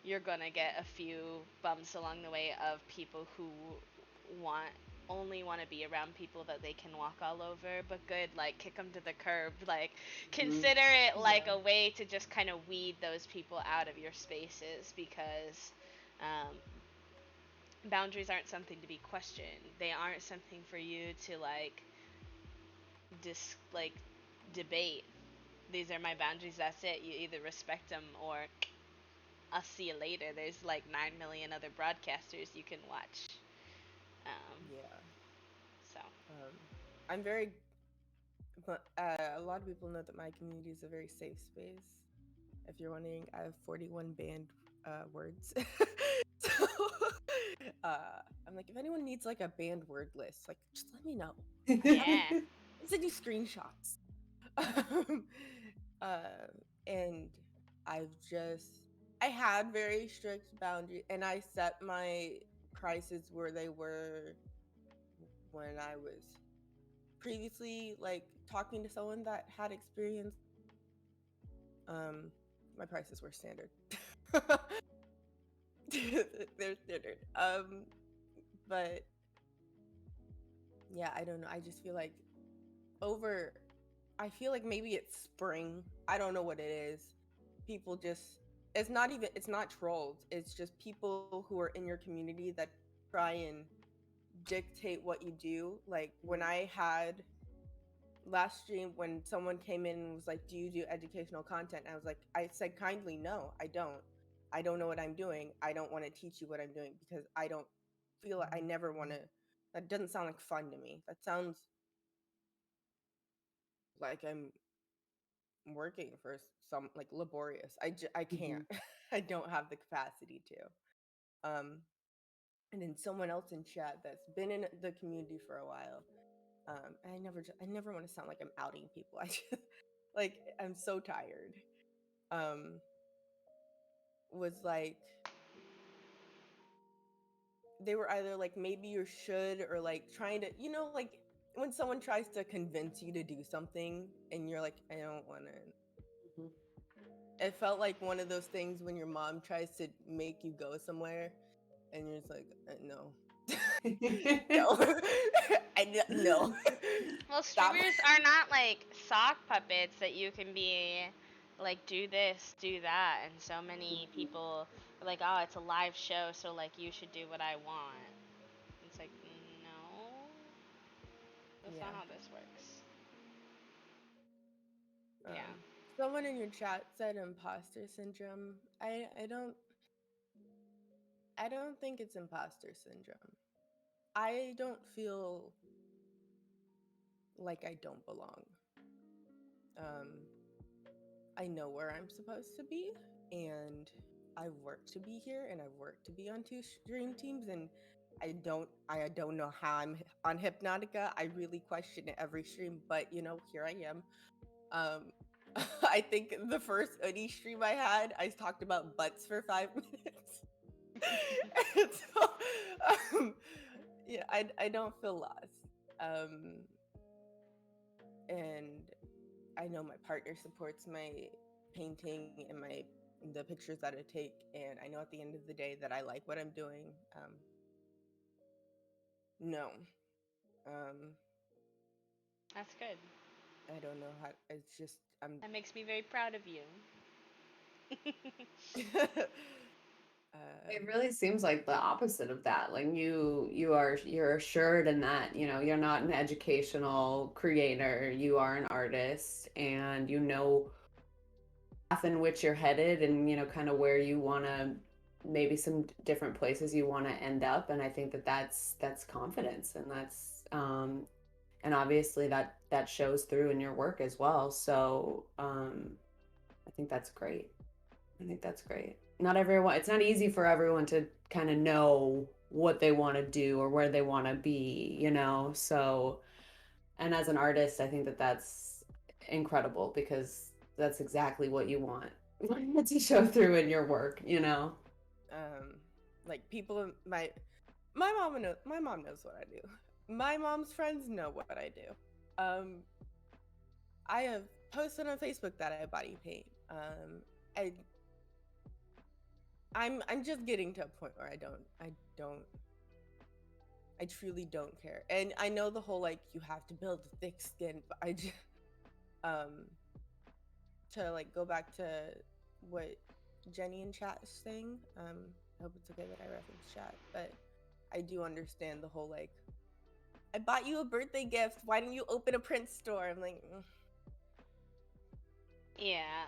you're gonna get a few bumps along the way of people who want only want to be around people that they can walk all over, but good, like, kick them to the curb, like, Mhm. consider it like Yeah. a way to just kind of weed those people out of your spaces, because um, boundaries aren't something to be questioned. They aren't something for you to like like debate. These are my boundaries, that's it. You either respect them or I'll see you later. There's like 9 million other broadcasters you can watch. Um, Yeah. so, Um, I'm very, but a lot of people know that my community is a very safe space. If you're wondering, I have 41 banned words. So I'm like, if anyone needs like a banned word list, like just let me know. I have, yeah. I'll send you screenshots. um, uh, and I've just, I had very strict boundaries, and I set my prices where they were when I was previously like talking to someone that had experience. Um, my prices were standard. They're standard. But yeah, I don't know. I just feel like over I feel like maybe it's spring. I don't know what it is. People just it's not trolls. It's just people who are in your community that try and dictate what you do. Like when I had last stream when someone came in and was like, "Do you do educational content?" And I said kindly, "No, I don't. I don't know what I'm doing. I don't want to teach you what I'm doing because I don't feel like I never want to. That doesn't sound like fun to me. That sounds like I'm working for some like laborious. I Mm-hmm. can't. I don't have the capacity to. And then someone else in chat that's been in the community for a while. And I never want to sound like I'm outing people. I just like I'm so tired. Um, was like they were either like maybe you should or like trying to like when someone tries to convince you to do something and you're like I don't want to. It felt like one of those things when your mom tries to make you go somewhere and you're just like no. Mm-hmm. No. No. Well, Stop. streamers are not like sock puppets that you can be like do this, do that, and so many people are like, "Oh, it's a live show, so like you should do what I want." It's like, "No. That's not Yeah. how this works." Yeah. Um, Someone in your chat said imposter syndrome. I don't think it's imposter syndrome. I don't feel like I don't belong. Um, I know where I'm supposed to be, and I've worked to be here, and I've worked to be on two stream teams, and I don't know how I'm on Hypnotica. I really question it every stream, but here I am. Um, I think the first Uni stream I had, I talked about butts for 5 minutes. And so, um, yeah, I don't feel lost. Um, and I know my partner supports my painting and the pictures that I take, and I know at the end of the day that I like what I'm doing. No, um, That's good. I don't know how. It's just I'm. That makes me very proud of you. uh, It really seems like the opposite of that. Like you're assured in that, you're not an educational creator, you are an artist and you know path in which you're headed and kind of where you want to maybe some different places you want to end up and I think that that's confidence and that's and obviously that shows through in your work as well. So, I think that's great. I think that's great. Not everyone, it's not easy for everyone to kind of know what they want to do or where they want to be. So, and as an artist, I think that that's incredible because that's exactly what you want to show through in your work. um, like people, my mom knows what I do. My mom's friends know what I do. Um, I have posted on Facebook that I body paint. I I'm just getting to a point where I truly don't care. And I know the whole like you have to build thick skin, but I just um to like go back to what Jenny in chat is saying. I hope it's okay that I reference chat, but I do understand the whole like I bought you a birthday gift. Why didn't you open a print store? I'm like, Yeah.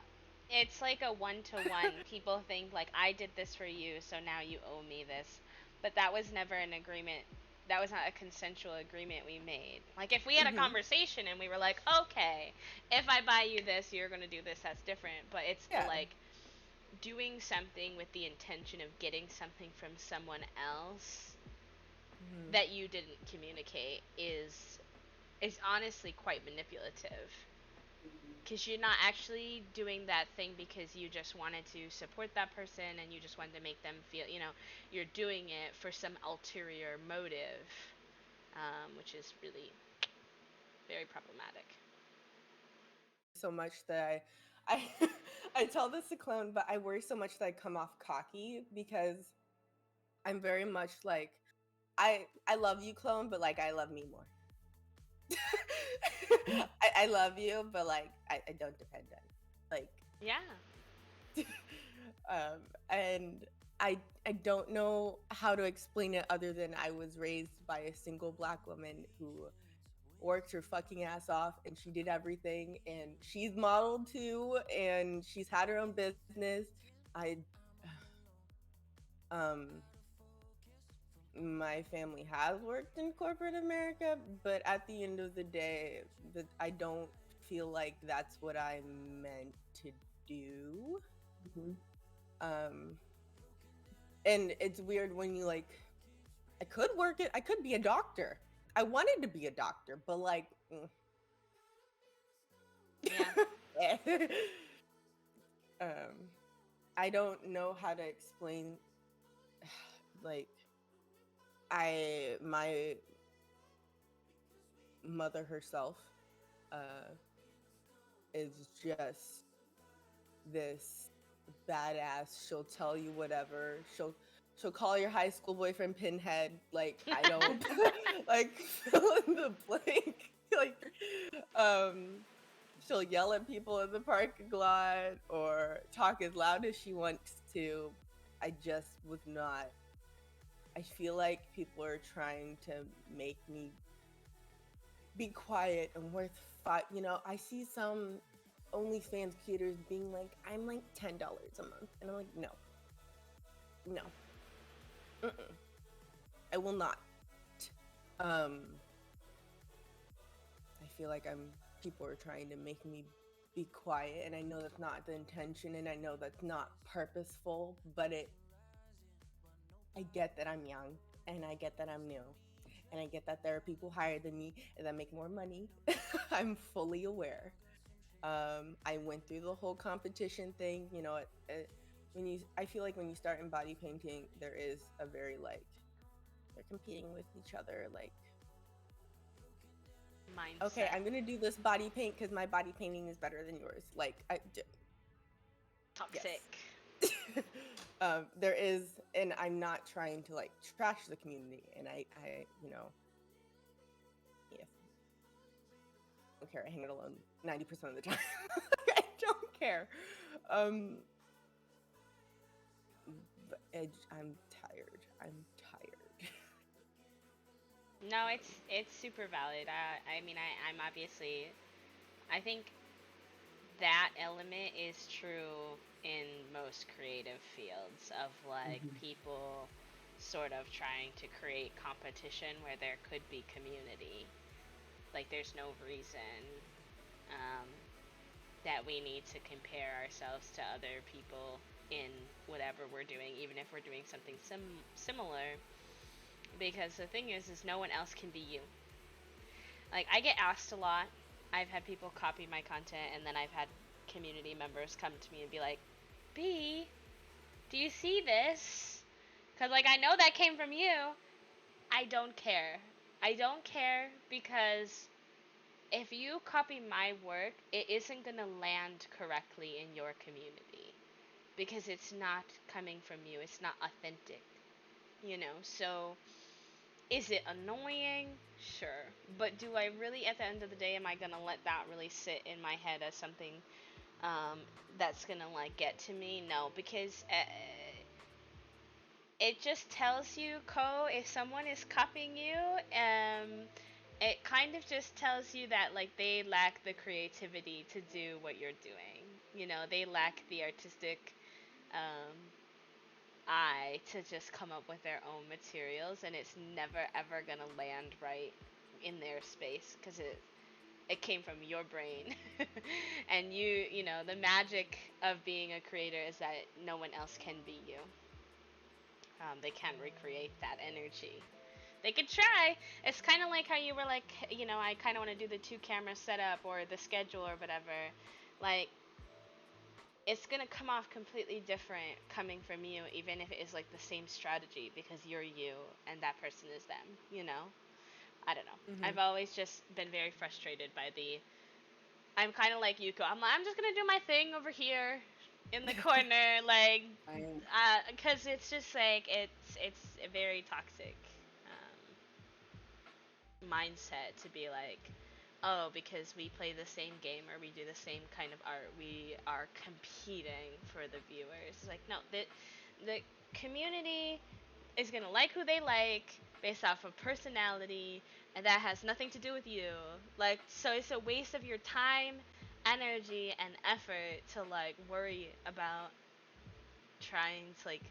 It's like a one to one. People think like I did this for you, so now you owe me this. But that was never an agreement. That was not a consensual agreement we made. Like if we had a mm-hmm. conversation and we were like, "Okay, if I buy you this, you're going to do this." That's different. But it's the Yeah. like doing something with the intention of getting something from someone else Mm-hmm. that you didn't communicate is honestly quite manipulative because you're not actually doing that thing because you just wanted to support that person and you just wanted to make them feel, you're doing it for some ulterior motive, which is really very problematic. So much that I I tell this to clone, but I worry so much that I come off cocky because I'm very much like I love you, clone, but like I love me more. I love you, but like I don't depend on you. Like Yeah. and I don't know how to explain it other than I was raised by a single Black woman who worked her fucking ass off, and she did everything, and she's modeled too, and she's had her own business. I my family has worked in corporate America, but at the end of the day, I don't feel like that's what I'm meant to do. Mhm. And it's weird when you like, I could work it, I could be a doctor. I wanted to be a doctor, but like, Yeah. um, I don't know how to explain, like, my mother herself, uh, is just this badass. She'll tell you whatever. She'll call your high school boyfriend Pinhead. Like I don't like fill in the blank. Like she'll yell at people in the parking lot or talk as loud as she wants to. I just was not. I feel like people are trying to make me be quiet and worth five. You know, I see some OnlyFans creators being like, I'm like $10 a month. And I'm like, no, no, mm-mm, I will not. Um, I feel like people are trying to make me be quiet. And I know that's not the intention. And I know that's not purposeful, but I get that I'm young and I get that I'm new. And I get that there are people higher than me and that make more money. I'm fully aware. I went through the whole competition thing. You know, I feel like when you start in body painting, there is a very like they're competing with each other. Like, okay, Mindset. I'm gonna do this body paint because my body painting is better than yours. Like, Toxic. yes. There is, and I'm not trying to like trash the community. And you know, yes, I don't care. I hang it alone 90% of the time. I don't care. Um, I'm tired. I'm tired. No, it's super valid. I mean, I'm obviously. I think that element is true in most creative fields of like Mhm. people sort of trying to create competition where there could be community. Like there's no reason um, that we need to compare ourselves to other people in whatever we're doing, even if we're doing something similar. Because the thing is no one else can be you. Like I get asked a lot. I've had people copy my content, and then I've had community members come to me and be like, "B, do you see this? Cause like I know that came from you." I don't care. I don't care because if you copy my work, it isn't gonna land correctly in your community because it's not coming from you. It's not authentic, you know. So is it annoying? Sure. But do I really, at the end of the day, am I gonna let that really sit in my head as something um, that's gonna like get to me? No, because it just tells you, Ko, if someone is copying you, it kind of just tells you that like they lack the creativity to do what you're doing. You know, they lack the artistic um, eye to just come up with their own materials, and it's never ever gonna land right in their space because it came from your brain. And you know the magic of being a creator is that no one else can be you. They can't recreate that energy. They could try. It's kind of like how you were like, you know, I kind of want to do the two camera setup or the schedule or whatever. Like, it's gonna come off completely different coming from you, even if it is like the same strategy because you're you and that person is them. You know, I don't know. Mm-hmm. I've always just been very frustrated by the. I'm kind of like Yuko. I'm just gonna do my thing over here in the corner, like, I because it's just like it's very toxic. mindset to be like, oh, because we play the same game or we do the same kind of art, we are competing for the viewers. It's like, no, the community is gonna like who they like based off of personality, and that has nothing to do with you. Like, so it's a waste of your time, energy, and effort to like worry about trying to like,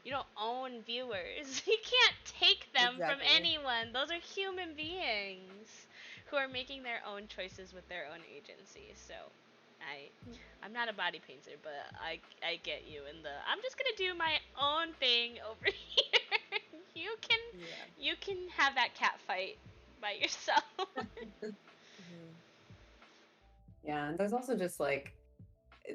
you don't own viewers. You can't take them from Exactly. anyone. Those are human beings who are making their own choices with their own agency. So I I'm not a body painter, but I get you in the I'm just gonna do my own thing over here. you can Yeah. you can have that cat fight by yourself. Hmm. Yeah, and there's also just like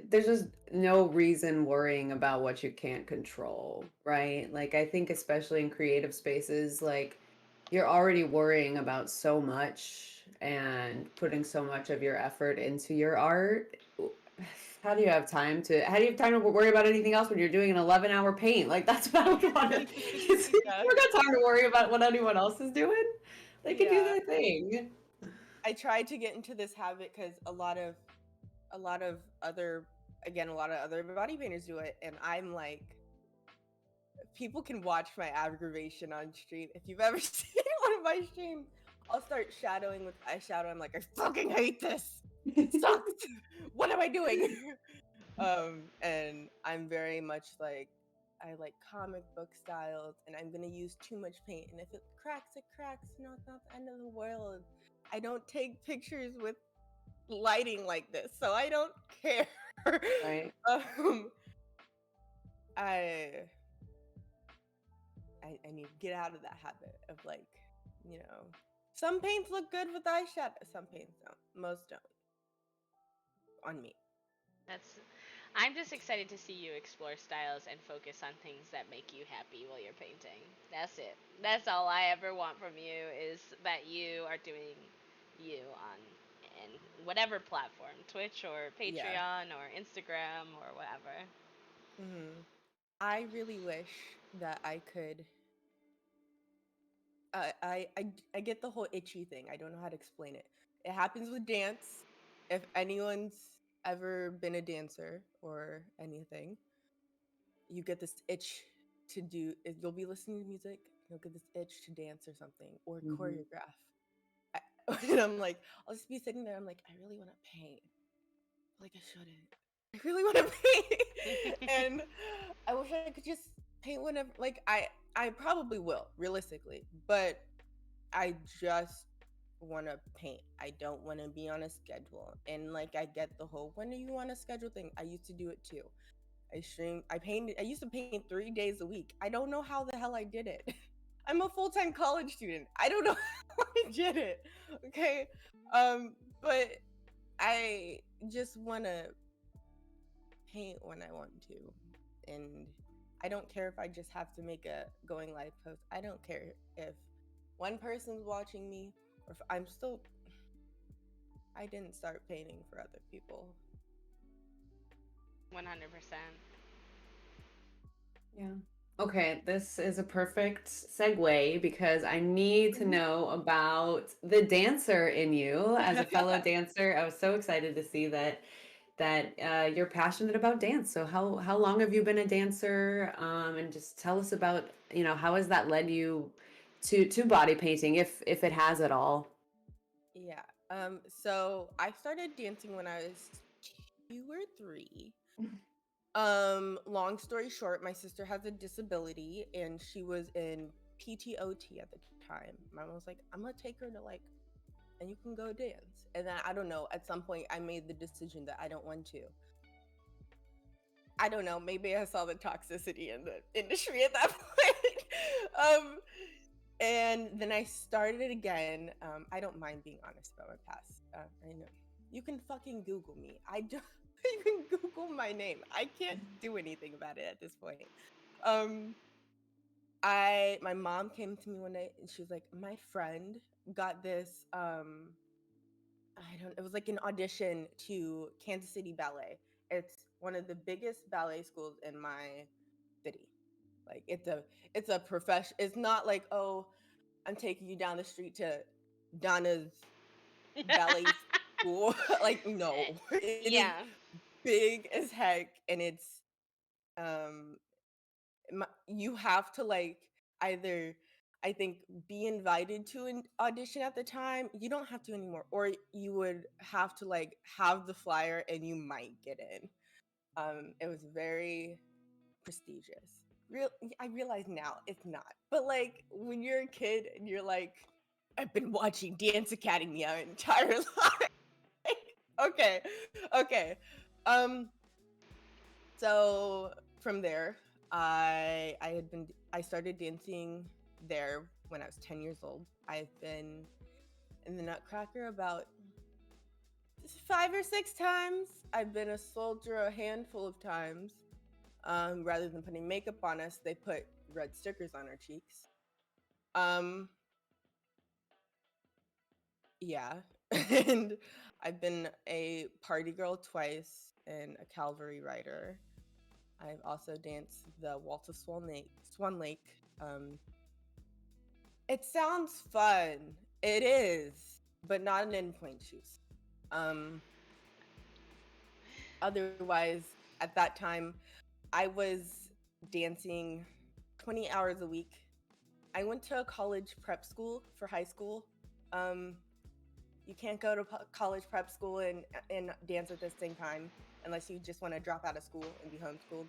there's just no reason worrying about what you can't control, right? Like I think especially in creative spaces, like you're already worrying about so much and putting so much of your effort into your art. How do you have time to worry about anything else when you're doing an 11-hour paint? Like that's what I would want to you Yeah. don't got time to worry about what anyone else is doing. They can do Yeah. their thing. I tried to get into this habit because a lot of other again a lot of other body painters do it, and I'm like, people can watch my aggravation on stream. If you've ever seen one of my streams, I'll start shadowing with eyeshadow. I'm like, I fucking hate this. It sucks. What am I doing? And I'm very much like, I like comic book styles, and I'm gonna use too much paint. And if it cracks, it cracks. No, it's not the end of the world. I don't take pictures with lighting like this, so I don't care. Right. um, I I need to get out of that habit of like, you know, some paints look good with eyeshadow, some paints don't. Most don't on me. That's I'm just excited to see you explore styles and focus on things that make you happy while you're painting. That's it. That's all I ever want from you is that you are doing you on and whatever platform, Twitch or Yeah. Patreon or Instagram or whatever. Hmm. I really wish that I could. I get the whole itchy thing. I don't know how to explain it. It happens with dance. If anyone's ever been a dancer or anything, you get this itch to do. You'll be listening to music, you'll get this itch to dance or something or Mhm. choreograph. And I'm like, I'll just be sitting there. I'm like, I really want to paint. Like I shouldn't. I really want to paint, and I wish I could just paint whenever. Like I probably will realistically, but I just want to paint. I don't want to be on a schedule. And like I get the whole when do you want a schedule thing. I used to do it too. I stream. I painted. I used to paint 3 days a week. I don't know how the hell I did it. I'm a full time college student. I don't know how I did it. Okay, but I just want to paint when I want to, and I don't care if I just have to make a going live post. I don't care if one person's watching me or if I'm still. I didn't start painting for other people. 100%. Yeah. Okay, this is a perfect segue because I need to Mhm. know about the dancer in you. As a fellow dancer, I was so excited to see that you're passionate about dance. So how long have you been a dancer? And just tell us about, how has that led you to body painting, if it has at all? Yeah. So I started dancing when I was 2 or 3. Long story short, my sister has a disability and she was in PTOT at the time. My mom was like, I'm gonna take her to like and you can go dance. And then I don't know, at some point I made the decision that I don't want to. I don't know, maybe I saw the toxicity in the industry at that point. um and then I started it again. I don't mind being honest about my past. I know you can fucking Google me. I don't. You can Google my name. I can't do anything about it at this point. Um, my mom came to me one day and she was like, "My friend got this. I don't. It was like an audition to Kansas City Ballet. It's one of the biggest ballet schools in my city. Like it's a profession. It's not like, oh, I'm taking you down the street to." Donna's ballet school. Like, no, it is Yeah. big as heck, and it's um you have to like either, I think, be invited to an audition at the time. You don't have to anymore, or you would have to like have the flyer and you might get in. It was very prestigious. Real, I realize now it's not, but like when you're a kid and you're like, I've been watching Dance Academy our entire life. Okay, okay. Um, so from there, I started dancing there when I was 10 years old. I've been in the Nutcracker about 5 or 6 times. I've been a soldier a handful of times. Rather than putting makeup on us, they put red stickers on our cheeks. Um, yeah. And I've been a party girl twice and a cavalry rider. I've also danced the Waltz of Swan Lake. Swan Lake. It sounds fun. It is, but not in point shoes. Um, Otherwise, at that time, I was dancing 20 hours a week. I went to a college prep school for high school. Um, you can't go to college prep school and dance at the same time unless you just want to drop out of school and be homeschooled.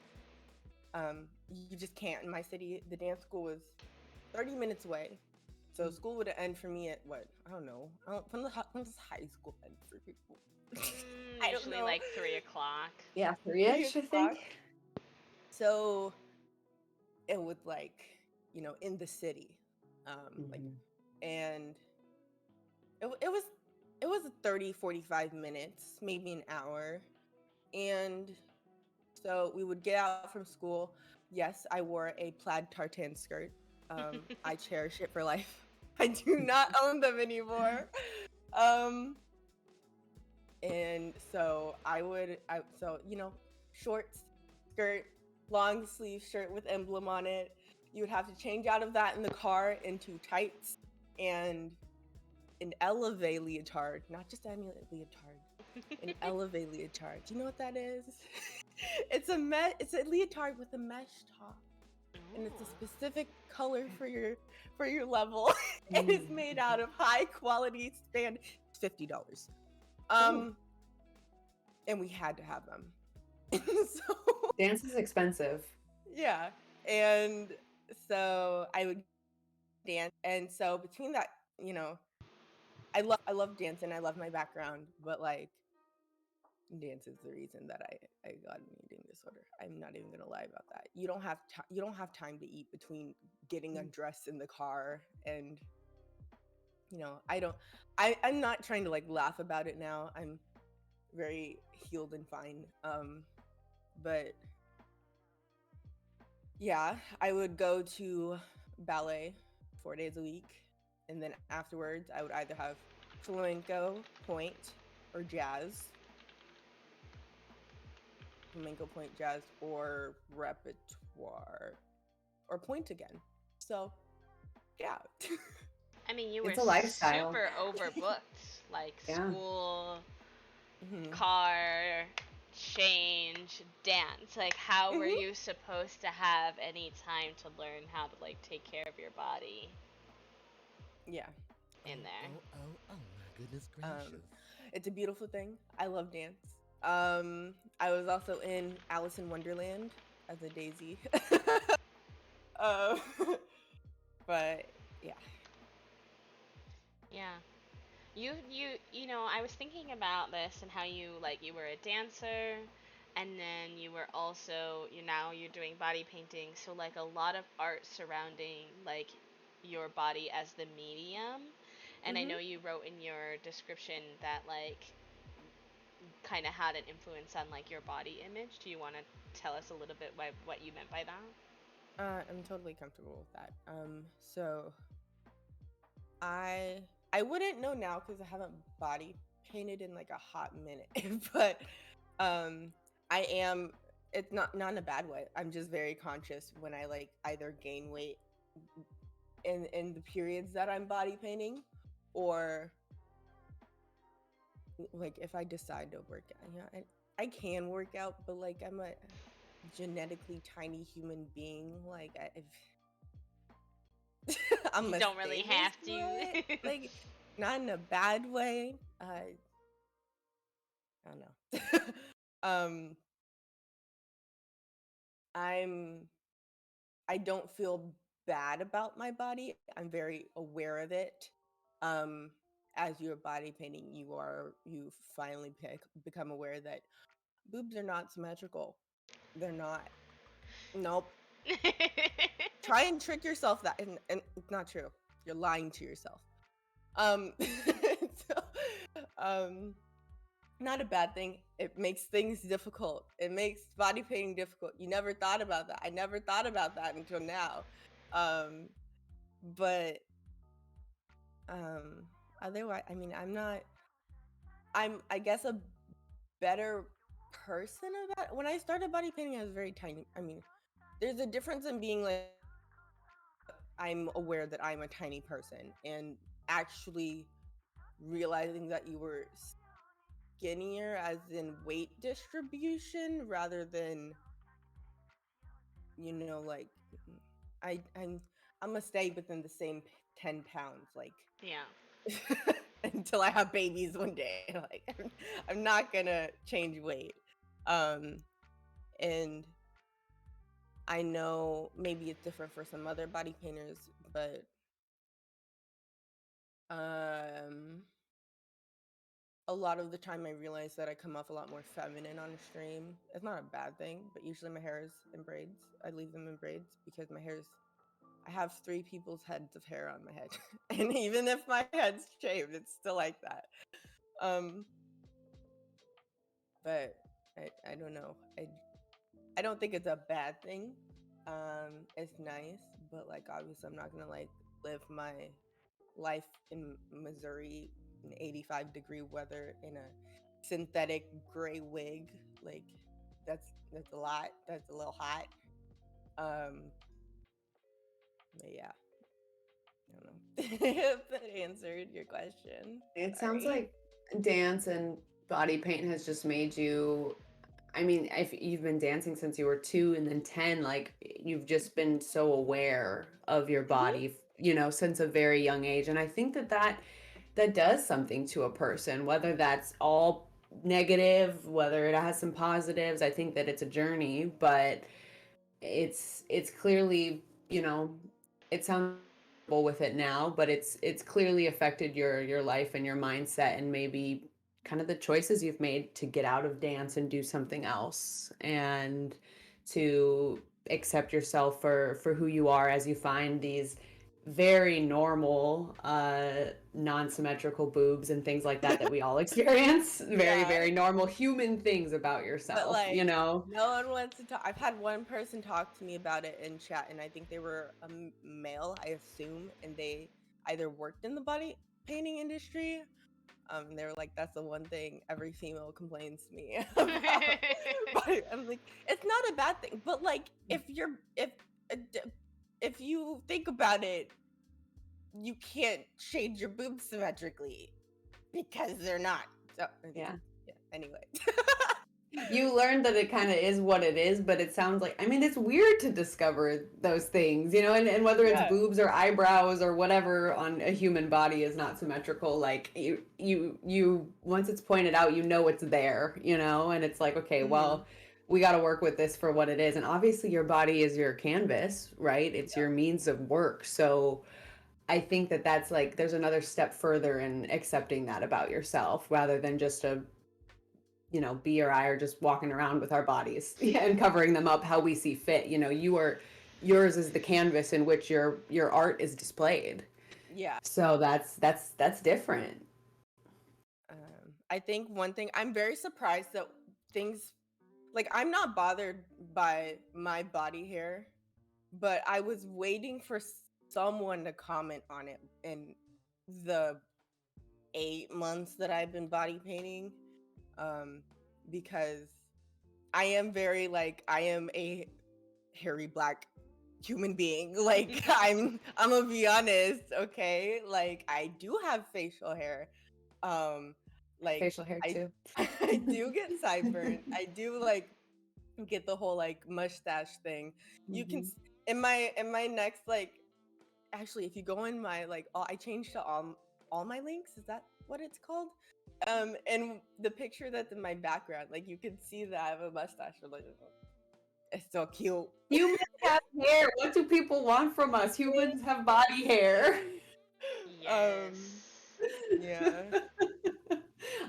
You just can't. In my city, the dance school was 30 minutes away. So school would end for me at what? I don't know. When does high school end for people? I don't Usually know. like 3 o'clock. Yeah, Three 3-ish, I think. o'clock. So it was like, in the city. Like, Mhm. and it was it was 30, 45 minutes, maybe an hour. And so we would get out from school. Yes, I wore a plaid tartan skirt. I cherish it for life. I do not own them anymore. Um, and so shorts, skirt, long sleeve shirt with emblem on it. You would have to change out of that in the car into tights and an eleve leotard, not just any leotard, an eleve leotard. Do you know what that is? It's a leotard with a mesh top, and it's a Oh. specific color for your level, and it's Mm. made out of high quality span. It's $50. Ooh, Um, and we had to have them. So dance is expensive. yeah, and so I would dance, and so between that, you know, I love dancing. I love my background, but like dance is the reason that I got an eating disorder. I'm not even gonna lie about that. You don't have time to eat between getting undressed in the car and I don't I'm not trying to like laugh about it now. I'm very healed and fine. But yeah, I would go to ballet 4 days a week, and then afterwards I would either have flamenco, point, or jazz. Flamenco, point, jazz, or repertoire, or point again. So yeah. I mean, you were It's a lifestyle. super overbooked. Like Yeah. school, hmm car, change, dance. Like, how were hmm you supposed to have any time to learn how to like take care of your body Yeah. in there? My goodness Um, gracious. it's a beautiful thing. I love dance. I was also in Alice in Wonderland as a Daisy. um, but yeah. Yeah. You know, I was thinking about this and how you were a dancer and then you were also now you're doing body painting, so like a lot of art surrounding like your body as the medium. And I hmm know you wrote in your description that like kind of had an influence on like your body image. Do you want to tell us a little bit what you meant by that? I'm totally comfortable with that. So I I wouldn't know now because I haven't body painted in like a hot minute, but um, I am. It's not in a bad way. I'm just very conscious when I like either gain weight in the periods that I'm body painting. or like if I decide to work out, I can work out, but like I'm a genetically tiny human being. Like if I'm You a don't really famous have to. way, like not in a bad way. I don't know. um, I'm I don't feel bad about my body. I'm very aware of it. Um, as you're body painting, you finally become aware that boobs are not symmetrical. They're not. Nope. Try and trick yourself that, and it's not true. You're lying to yourself. So, um, not a bad thing. It makes things difficult. It makes body painting difficult. You never thought about that. I never thought about that until now. Um, but um, otherwise, I mean, I guess a better person about when I started body painting. I was very tiny. I mean, there's a difference in being like I'm aware that I'm a tiny person and actually realizing that you were skinnier as in weight distribution rather than like I'm gonna stay within the same 10 pounds like Yeah. until I have babies one day. Like I'm not gonna change weight. Um and I know maybe it's different for some other body painters, but um a lot of the time I realize that I come off a lot more feminine on a stream. It's not a bad thing, but usually my hair is in braids. I leave them in braids because my hair is I have three people's heads of hair on my head. And even if my head's shaved, it's still like that. Um but I don't know. I don't think it's a bad thing. It's nice, but like obviously I'm not gonna like live my life in Missouri in 85-degree weather in a synthetic gray wig. Like that's a lot. That's a little hot. Um, but yeah, I don't know if that answered your question. It sounds Sorry. like dance and body paint has just made you, I mean, if you've been dancing since you were 2 and then 10, like you've just been so aware of your Hmm. body, since a very young age. And I think that does something to a person, whether that's all negative, whether it has some positives. I think that it's a journey, but it's clearly, it sounds with it now, but it's clearly affected your life and your mindset and maybe kind of the choices you've made to get out of dance and do something else and to accept yourself for who you are as you find these very normal non-symmetrical boobs and things like that we all experience. Very, Yeah, very normal human things about but yourself, like no one wants to talk. I've had one person talk to me about it in chat, and I think they were a male, I assume, and they either worked in the body painting industry. They were like, "That's the one thing every female complains to me about." But I'm like, it's not a bad thing. But like, uh, d- if you think about it, you can't change your boobs symmetrically because they're not. So yeah. yeah. Anyway. You learned that it kind of is what it is, but it sounds like, I mean, it's weird to discover those things, and whether it's Yeah. boobs or eyebrows or whatever on a human body is not symmetrical. Like once it's pointed out, it's there, and it's like, okay, Hmm. well, we got to work with this for what it is. And obviously your body is your canvas, right? It's your means of work. So I think that that's like, there's another step further in accepting that about yourself rather than just B or I are just walking around with our bodies and covering them up how we see fit. Yours is the canvas in which your art is displayed. Yeah. So that's different. I think one thing I'm very surprised that things like I'm not bothered by my body hair, but I was waiting for someone to comment on it in the 8 months that I've been body painting, um, because I am very like I am a hairy black human being. Like I'm gonna be honest, okay? Like I do have facial hair. Um like Facial hair I too. I do get sideburn. I do like get the whole like mustache thing. You can Mhm. in my next like actually if you go in my like I changed to all my links, is that what it's called? And the picture that's in my background, like you can see that I have a mustache. I'm like, "Oh, it's so cute." Humans have hair. What do people want from us? Humans have body hair. um Yes. yeah.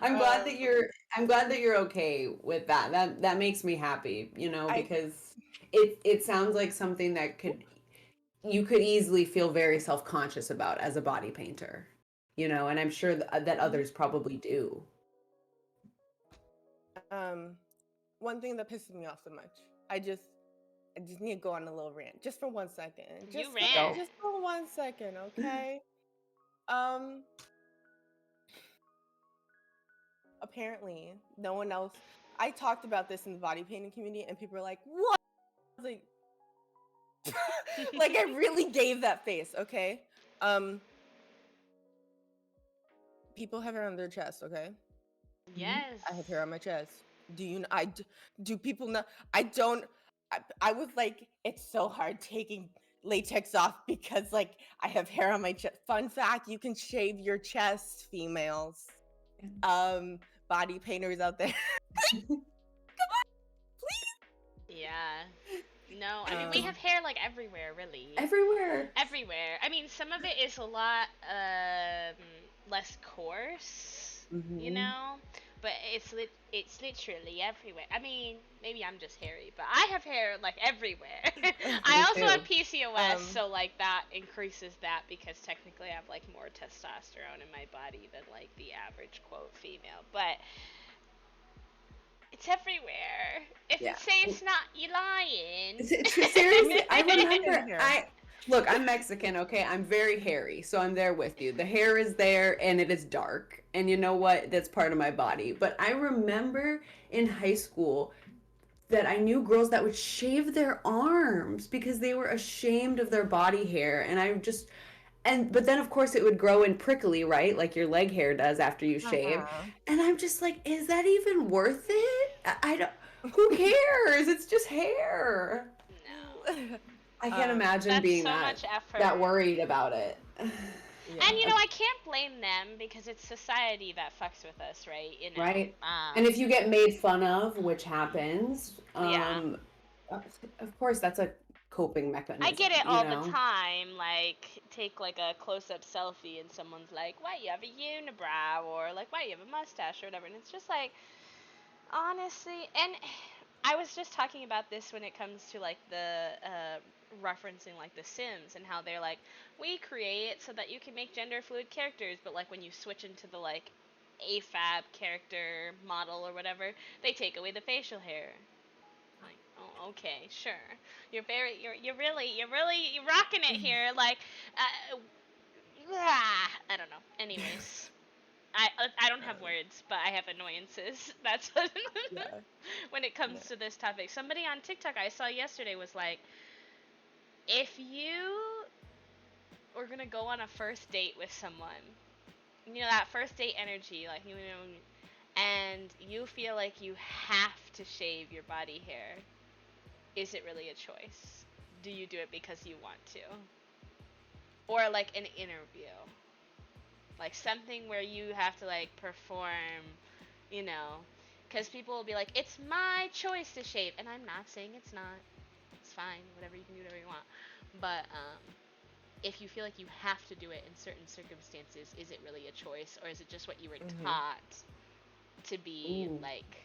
I'm glad that Um you're okay with that. That makes me happy, I because it sounds like something that you could easily feel very self-conscious about as a body painter. And I'm sure that Mhm. others probably do. um one thing that pisses me off so much. I just need to go on a little rant just for 1 second. You Go. ran. Just for 1 second, okay? Um Apparently no one else, I talked about this in the body painting community and people were like, "What?" I was like, like I really gave that face, okay? Um People have hair on their chest, okay? Mhm. Yes. I have hair on my chest. Do you do people know? I don't I was like, it's so hard taking latex off because like I have hair on my chest. Fun fact, you can shave your chest, females. Um Body painters out there. Yeah. No, I mean we have um hair like everywhere, really. Everywhere. Everywhere. I mean, some of it is a lot less coarse, you Hmm. know, but it's literally everywhere. I mean, maybe I'm just hairy, but I have hair like everywhere. I Me also have too. PCOS, um so like that increases that because technically I have like more testosterone in my body than like the average quote female, but it's everywhere. If you Yeah. say it's not, you lying. Seriously, I Mexican remember. hair. I Look, I'm Mexican, okay? I'm very hairy, so I'm there with you. The hair is there and it is dark. And you know what? That's part of my body. But I remember in high school that I knew girls that would shave their arms because they were ashamed of their body hair. And I just but then of course it would grow in prickly, right? Like your leg hair does after you shave. Uh-huh. And I'm just like, is that even worth it? I don't, who cares? It's just hair. No. I can't um imagine That's being so that much that effort. worried about it. And yeah. you know, I can't blame them because it's society that fucks with us, right? You know. Right? And if you get made fun of, which happens, Yeah. of course that's a coping I get mechanism, it all the time. Like, take like a close-up selfie, and someone's like, "Why you have a unibrow?" or like, "Why you have a mustache?" or whatever. And it's just like, honestly, and I was just talking about this when it comes to like the referencing like The Sims and how they're like, we create so that you can make gender fluid characters, but like when you switch into the like AFAB character model or whatever, they take away the facial hair. Like, oh, okay, sure. You're rocking it here. Like, I don't know. Anyways, I don't have um words, but I have annoyances. That's what yeah. when it Yeah. comes to this topic. Somebody on TikTok I saw yesterday was like, if you were gonna go on a first date with someone, you know that first date energy, like you know, and you feel like you have to shave your body hair, is it really a choice? Do you do it because you want to, or like an interview, like something where you have to like perform, you know? Because people will be like, it's my choice to shave, and I'm not saying it's not. It's fine, whatever, you can do whatever you want. But if you feel like you have to do it in certain circumstances, is it really a choice, or is it just what you were Mhm. taught to be Ooh, like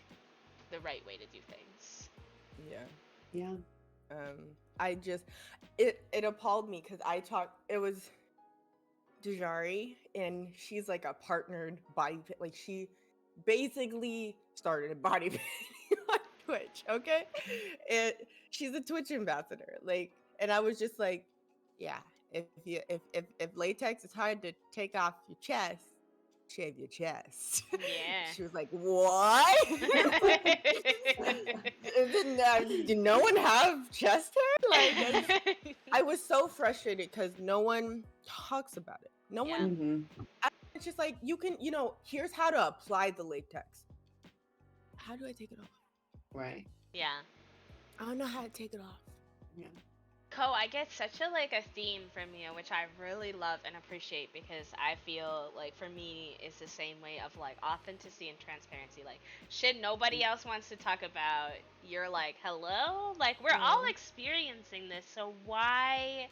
the right way to do things? Yeah. yeah. I just it appalled me because I talked. It was Dejari, and she's like a partnered like she basically started a body painting on Twitch. Okay, she's a Twitch ambassador. Like, and I was just like, yeah, if latex is hard to take off your chest, shave your chest. Yeah. She was like, what? Did no one have chest hair? Like, I was so frustrated because no one talks about it. No Yeah. one, Hmm. it's just like, you can, here's how to apply the latex. How do I take it off? Right. Yeah. I don't know how to take it off. Yeah. I get such a theme from you, which I really love and appreciate because I feel like for me it's the same way of like authenticity and transparency. Like shit nobody else wants to talk about. You're like, hello? Like we're all Yeah. experiencing this, so why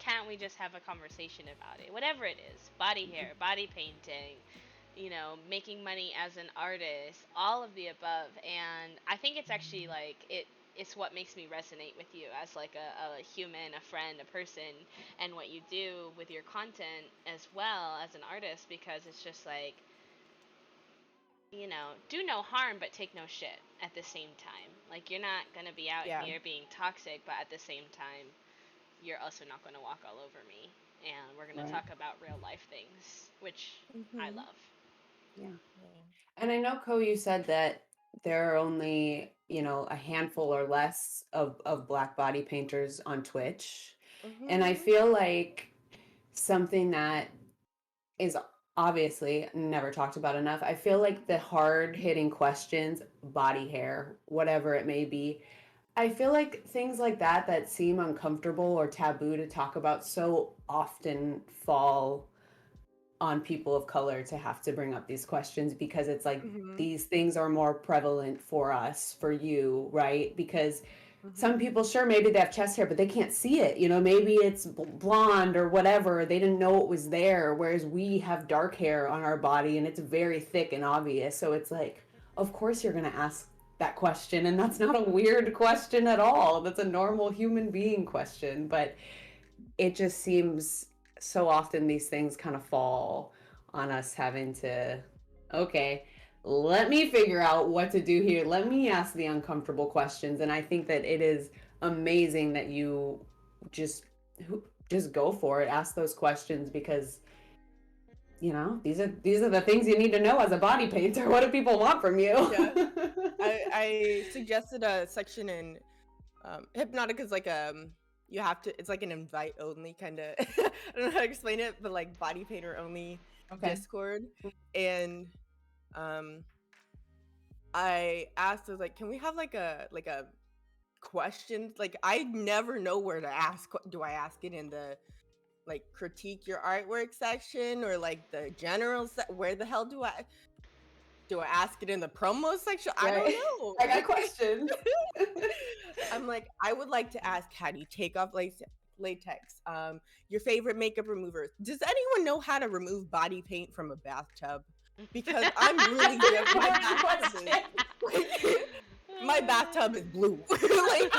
can't we just have a conversation about it? Whatever it is. Body hair, body painting, making money as an artist, all of the above. And I think it's actually like it's what makes me resonate with you as like a human, a friend, a person, and what you do with your content as well as an artist because it's just like, do no harm but take no shit at the same time. Like you're not going to be out Yeah. here being toxic, but at the same time you're also not going to walk all over me. And we're going to Right. talk about real life things, which I Mm-hmm. love. Yeah. Yeah. And I know, Ko, you said that there are only, a handful or less of Black body painters on Twitch. And I Mm-hmm. feel like something that is obviously never talked about enough. I feel like the hard hitting questions, body hair, whatever it may be, I feel like things like that seem uncomfortable or taboo to talk about so often fall on people of color to have to bring up these questions because it's like Mm-hmm. these things are more prevalent for us, for you, right? Because some Mm-hmm. people, sure, maybe they have chest hair, but they can't see it. Maybe it's blonde or whatever. They didn't know it was there. Whereas we have dark hair on our body and it's very thick and obvious. So it's like, of course, you're going to ask that question. And that's not a weird question at all. That's a normal human being question. But it just seems so often these things kind of fall on us having to, okay, let me figure out what to do here. Let me ask the uncomfortable questions. And I think that it is amazing that you just just go for it, ask those questions because these are the things you need to know as a body painter. What do people want from you? Yeah. I suggested a section in Hypnotic is like you have to, it's like an invite only kind of I don't know how to explain it, but like body painter only Okay. Discord. And um I asked, I was like, can we have like a question? Like I never know where to ask. Do I ask it in the like critique your artwork section or like the general where the hell do I ask it in the promo section? I don't Right. know. I got questions. I'm like, I would like to ask, how do you take off latex? Your favorite makeup remover. Does anyone know how to remove body paint from a bathtub? Because I'm really good. My bathtub is my bathtub is blue. like,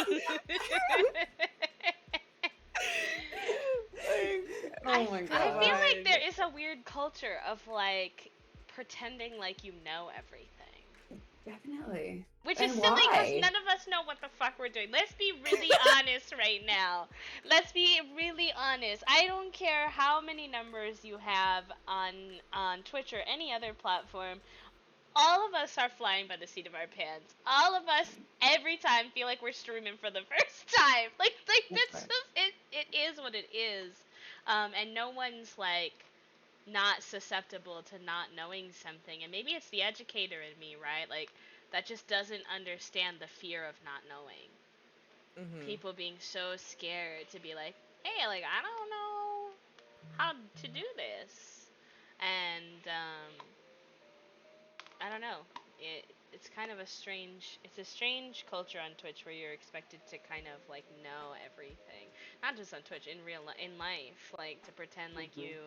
Oh my I come feel god. like on. there is a weird culture of like pretending like you know everything. Definitely. Which is And silly because why? none of us know what the fuck we're doing. Let's be really honest right now. Let's be really honest. I don't care how many numbers you have on Twitch or any other platform. All of us are flying by the seat of our pants. All of us every time feel like we're streaming for the first time. Like That's that's right. just it is what it is. And no one's like not susceptible to not knowing something. And maybe it's the educator in me, right? Like that just doesn't understand the fear of not knowing. Mm-hmm. People being so scared to be like, hey, like I don't know how to do this. And I don't know. It's kind of a strange culture on Twitch where you're expected to kind of like know everything. Not just on Twitch, in life, like to pretend like Mhm. you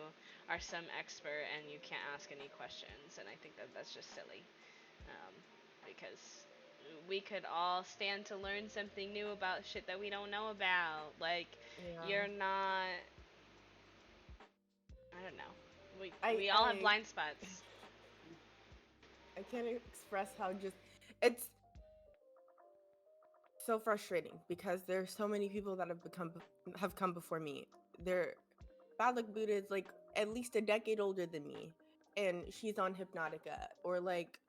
are some expert and you can't ask any questions. And I think that that's just silly. Um, because we could all stand to learn something new about shit that we don't know about. Like Yeah. you're not. I don't know. We I we all have I blind spots. I can't express how just it's so frustrating because there's so many people that have come before me. They're Bad Luck Buddha is like at least a decade older than me. and she's on Hypnotica, or like,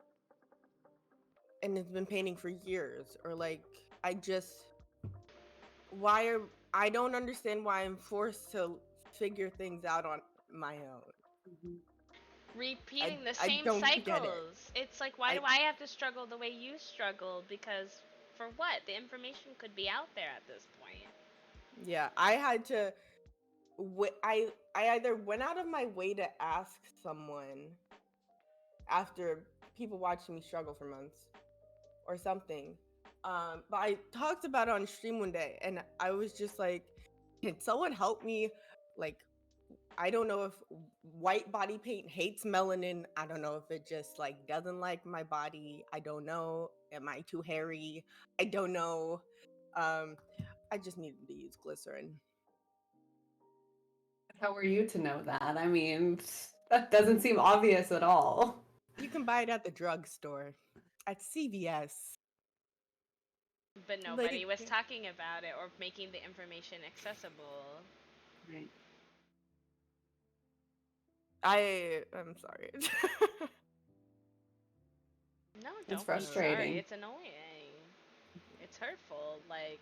and has been painting for years, or like, I just, why are, I don't understand why I'm forced to figure things out on my own. Mhm. Repeating the I same don't get it. cycles. It's like, why I do I have to struggle the way you struggle? Because for what? The information could be out there at this point. Yeah, I had to. I either went out of my way to ask someone after people watching me struggle for months or something. But I talked about it on stream one day, and I was just like, "Can someone help me?" Like, I don't know if white body paint hates melanin. I don't know if it just like doesn't like my body. I don't know. Am I too hairy? I don't know. Um, I just needed to use glycerin. How were you to know that? I mean, that doesn't seem obvious at all. You can buy it at the drugstore, at CVS. But nobody Like, was talking about it or making the information accessible. Right. I'm sorry. No, It's don't be sorry. frustrating. It's annoying. It's hurtful. Like,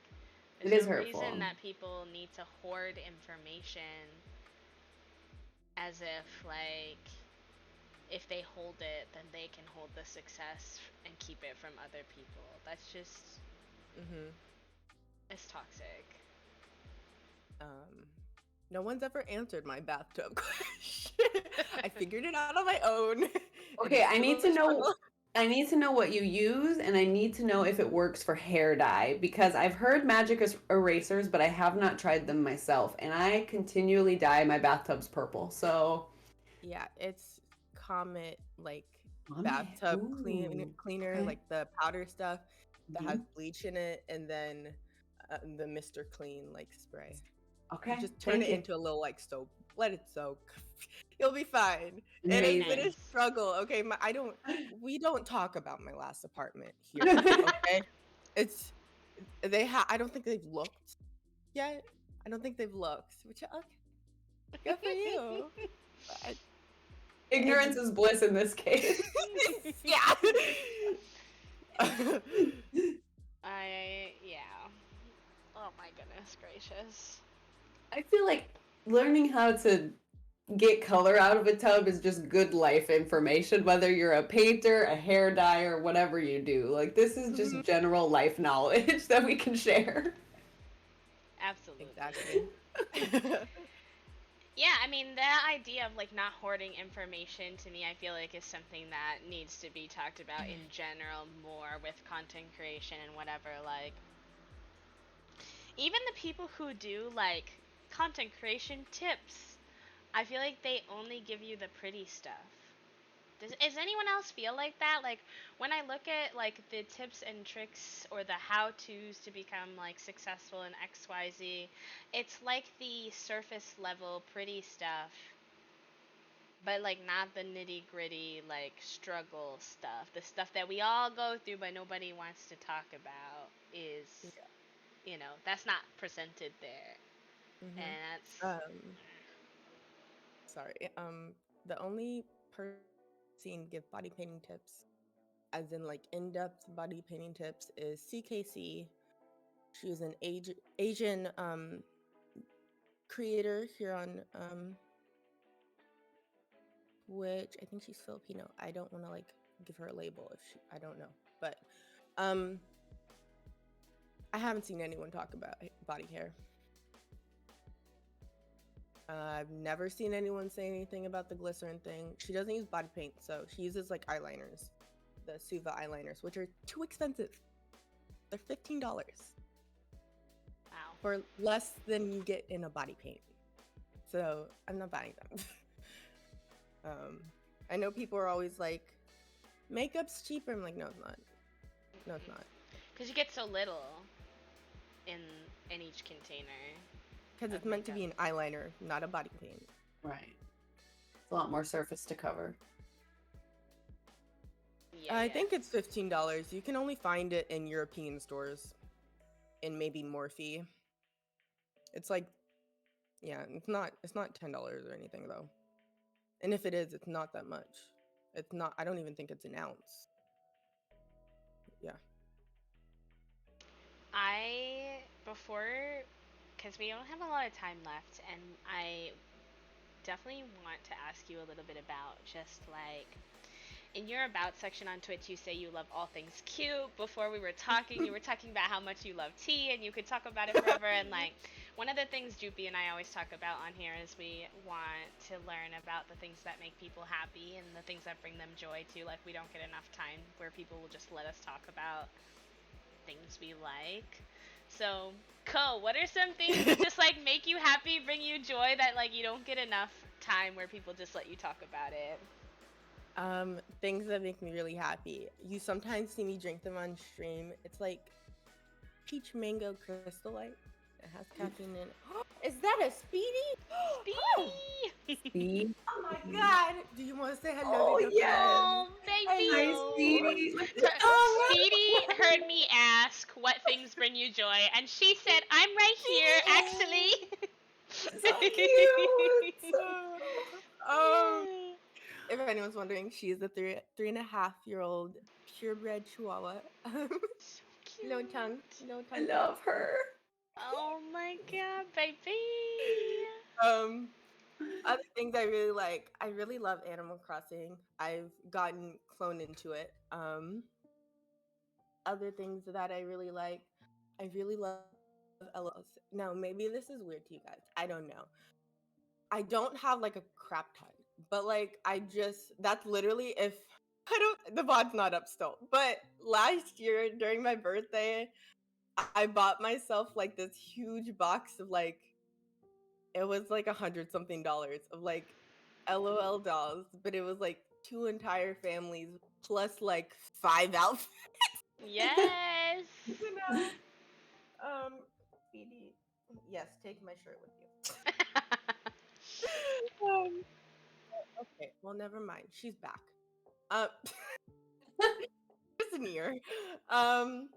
It there's is a reason hurtful. that people need to hoard information as if, like, if they hold it, then they can hold the success and keep it from other people. That's just, hmm it's toxic. um, no one's ever answered my bathtub question. I figured it out on my own. It Okay, is still a struggle. I need to know what you use, and I need to know if it works for hair dye, because I've heard magic erasers, but I have not tried them myself, and I continually dye my bathtubs purple. So, Yeah, it's Comet, like Mame. bathtub Ooh, cleaner, okay. like the powder stuff that has Hmm. bleach in it, and then the Mr. Clean like spray. You Okay, just turn thank it you. into a little like soap. Let it soak. You'll be fine. And Very it's been a Amazing. nice. struggle. Okay, we don't talk about my last apartment here. Okay, it's I don't think they've looked yet. I don't think they've looked. Which okay, good for you. But it's Ignorance is bliss in this case. yeah. Yeah. Oh my goodness gracious. I feel like learning how to get color out of a tub is just good life information, whether you're a painter, a hair dyer, whatever you do. Like, this is just Mhm. general life knowledge that we can share. Absolutely. Exactly. Yeah, I mean, that idea of like not hoarding information to me, I feel like is something that needs to be talked about in general more with content creation and whatever. Like, even the people who do like content creation tips, I feel like they only give you the pretty stuff. Does anyone else feel like that? Like when I look at like the tips and tricks or the how-tos to become like successful in XYZ, it's like the surface level pretty stuff, but like not the nitty-gritty like struggle stuff. The stuff that we all go through but nobody wants to talk about is, Yeah. that's not presented there. hmm And that's Um, sorry. The only person seen give body painting tips, as in like in-depth body painting tips, is CKC. She's an Asian creator here on Twitch. I think she's Filipino. I don't want to like give her a label if I don't know, but um, I haven't seen anyone talk about body hair. I've never seen anyone say anything about the glycerin thing. She doesn't use body paint, so she uses like eyeliners, the Suva eyeliners, which are too expensive. They're $15 wow. for less than you get in a body paint. So I'm not buying them. um, I know people are always like, makeup's cheaper. I'm like, no, it's not. No, it's not. Because you get so little in each container Because of it's meant to makeup. be an eyeliner, not a body paint. Right. It's a lot more surface to cover. Yeah, I yeah. think it's $15. You can only find it in European stores, and maybe Morphe. It's like, yeah, it's not $10 or anything though. And if it is, it's not that much. It's not. I don't even think it's an ounce. Yeah. Before, because we don't have a lot of time left, and I definitely want to ask you a little bit about just like in your about section on Twitch, you say you love all things cute. Before we were talking, you were talking about how much you love tea, and you could talk about it forever. And like one of the things Droopy and I always talk about on here is we want to learn about the things that make people happy and the things that bring them joy too. Like we don't get enough time where people will just let us talk about things we like. So, Co, what are some things that just like make you happy, bring you joy that like you don't get enough time where people just let you talk about it? Things that make me really happy. You sometimes see me drink them on stream. It's like peach mango crystal light. It has caffeine in it. Is that a Speedy? Oh, Speedy! Speedy. oh my God! Do you want to say hello Oh to the yes. fans? Oh, baby! Hi, Hello. Speedy. Look So, at oh, Speedy heard me ask what things bring you joy, and she said, I'm right here, actually. so cute. um, if anyone's wondering, she is a 3.5-year-old purebred Chihuahua. So No tongue, cute. no I tongue touch. love her. Oh my god, baby. Um, Other things I really like. I really love Animal Crossing. I've gotten cloned into it. Other things that I really like. I really love LOLs. Now, maybe this is weird to you guys. I don't know. I don't have like a crap ton, but like that's literally if I don't the VOD's not up still. But last year during my birthday, I bought myself like this huge box of like it was like 100 something dollars of like LOL dolls, but it was like two entire families plus like 5 outfits. Yes. You know? Speedy. Yes, take my shirt with you. Um, okay, well, never mind. She's back. Uh, just an ear. Um,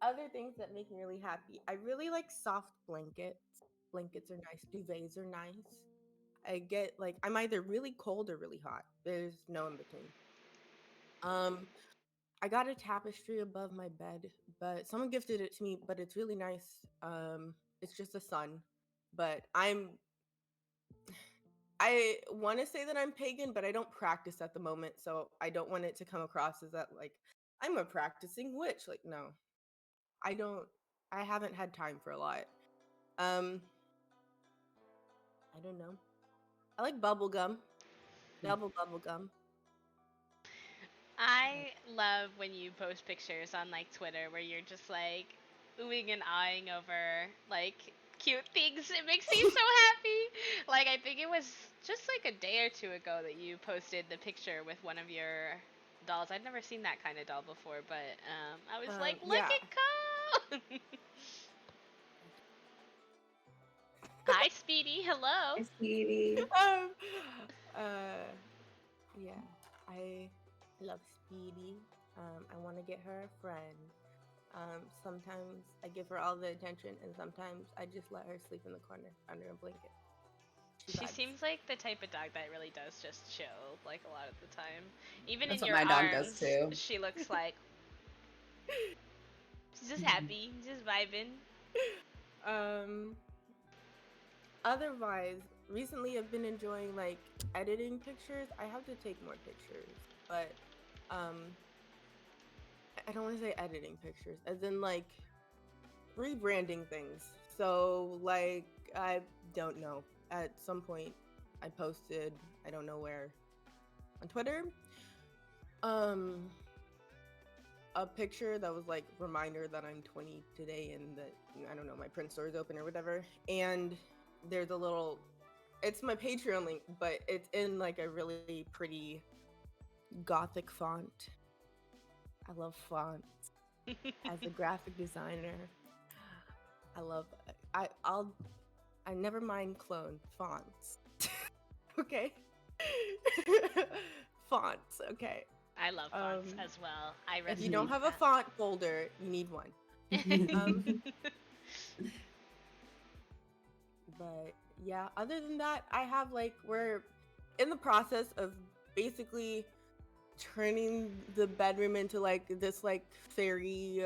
Other things that make me really happy. I really like soft blankets. Blankets are nice. Duvets are nice. I get like I'm either really cold or really hot. There's no in between. Um, I got a tapestry above my bed, but someone gifted it to me, but it's really nice. It's just a sun, but I want to say that I'm pagan, but I don't practice at the moment, so I don't want it to come across as that like I'm a practicing witch. Like no. I don't I haven't had time for a lot. Um I don't know. I like bubble gum. Double bubble gum. I love when you post pictures on like Twitter where you're just like oohing and eyeing over like cute things. It makes me so happy. Like I think it was just like a day or two ago that you posted the picture with one of your dolls. I'd never seen that kind of doll before, but I was like, look Yeah. at Ko. Hi, Speedy. Hello. Hi, Speedy. um yeah. I love Speedy. I want to get her a friend. Sometimes I give her all the attention, and sometimes I just let her sleep in the corner under a blanket. She She vibes. seems like the type of dog that really does just chill, like a lot of the time. Even That's in what your my dog does arms, too. she looks like she's just happy, just vibing. Um, Otherwise, recently I've been enjoying like editing pictures. I have to take more pictures, but um, I don't want to say editing pictures, as in like rebranding things. So like I don't know. At some point, I posted I don't know where on Twitter um a picture that was like reminder that I'm 20 today and that I don't know my print store is open or whatever. And there's a little it's my Patreon link, but it's in like a really pretty gothic font. I love fonts. As a graphic designer, I love I'll I never mind clone fonts. Okay. Fonts, okay. I love fonts Um as well. I if you don't resonate have with a font folder, you need one. Um that. but yeah, other than that, I have like where in the process of basically turning the bedroom into like this like fairy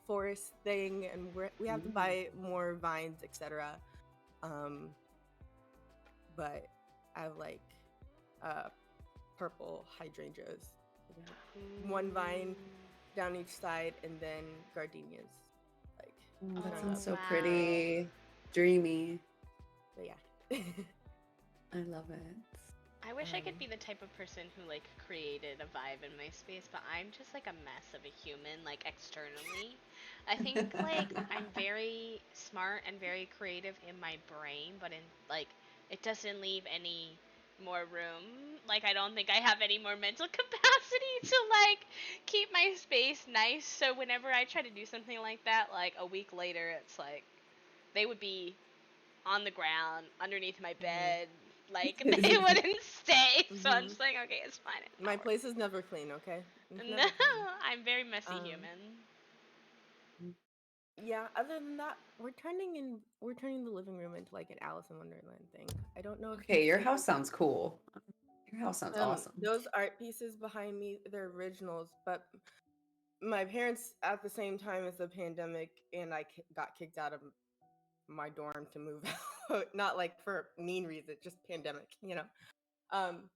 forest thing, and we have to Mm. buy more vines, etc. Um, but I have like uh purple hydrangeas, one vine down each side, and then gardenias like Oh, that going Oh sounds up. so wow. pretty. Dreamy. But yeah. I love it. I wish I Um, could be the type of person who like created a vibe in my space, but I'm just like a mess of a human, like externally. I think like I'm very smart and very creative in my brain, but in like it doesn't leave any more room. Like I don't think I have any more mental capacity to like keep my space nice. So whenever I try to do something like that, like a week later it's like they would be on the ground underneath my Hmm. bed. Like they wouldn't stay, so I'm Hmm. just like, okay, it's fine. My I'll place is never clean. Okay, it's No, never clean. I'm very messy Um, human. yeah. Other than that, we're turning the living room into like an Alice in Wonderland thing. I don't know if okay, you've your seen house sounds cool. Your house sounds awesome. those art pieces behind me. They're originals, but my parents at the same time as the pandemic, and got kicked out of my dorm to move out. Not like for mean reasons, just pandemic. Um,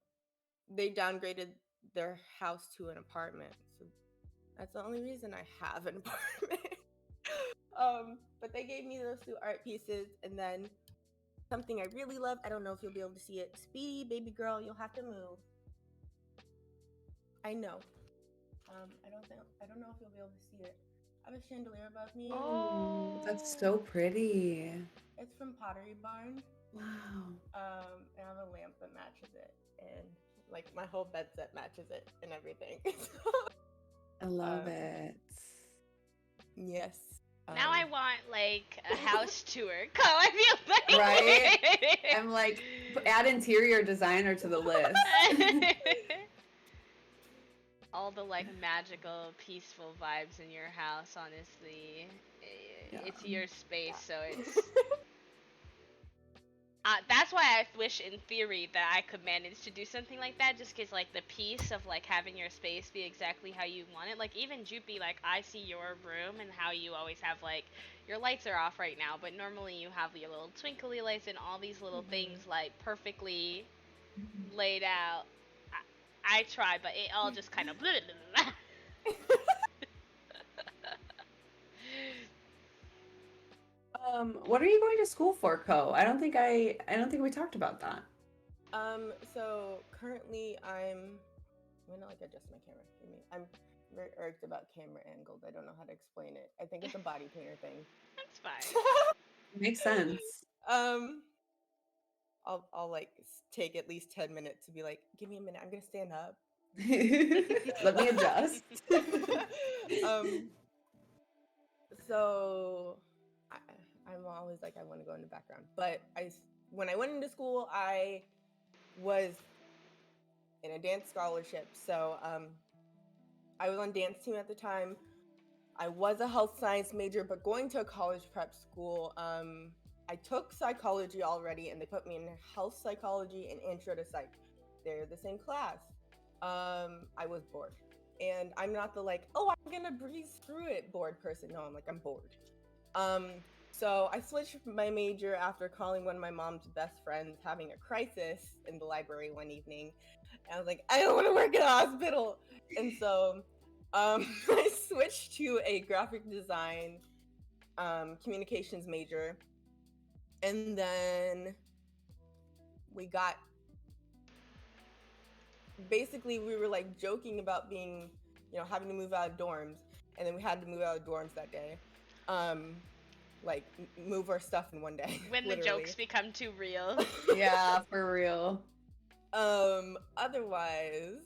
they downgraded their house to an apartment. So that's the only reason I have an apartment. But they gave me those two art pieces, and then something I really love. I don't know if you'll be able to see it. Speedy, baby girl, you'll have to move. I know. I don't know if you'll be able to see it. I have a chandelier above me. Oh, that's Oh, so pretty. It's from Pottery Barn. Wow. And I have a lamp that matches it, and like my whole bed set matches it and everything. I love um, it. yes. now I Um, want like a house tour. Come, I feel Right? like. I'm like, add interior designer to the list. All the like magical, peaceful vibes in your house. Honestly, Yeah. it's your space, so yeah. it's that's why I wish, in theory, that I could manage to do something like that. Just cause like the peace of like having your space be exactly how you want it. Like even Joopy, like I see your room and how you always have like your lights are off right now, but normally you have your little twinkly lights and all these little things Hmm. like perfectly laid out. I try, but it all just kind of. What are you going to school for, Co? I don't think we talked about that. So currently I'm gonna like adjust my camera. I'm very irked about camera angles. I don't know how to explain it. I think it's a body painter thing. That's fine. Makes sense. um, I'll like take at least 10 minutes to be like, give me a minute. I'm gonna stand up. Let me adjust. um, so I, I'm always like I want to go in the background, but when I went into school, I was in a dance scholarship. So I was on dance team at the time. I was a health science major, but going to a college prep school, I took psychology already, and they put me in health psychology and intro to psych. They're the same class. I was bored, and I'm not the like, oh, I'm gonna breeze through it bored person. No, I'm like, I'm bored. Um, so I switched my major after calling one of my mom's best friends having a crisis in the library one evening. And I was like, I don't want to work in a hospital. And so I switched to a graphic design communications major. And then we got basically, we were like joking about being, having to move out of dorms. And then we had to move out of dorms that day. Like move our stuff in one day, When the jokes literally. become too real. Yeah, for real. Otherwise,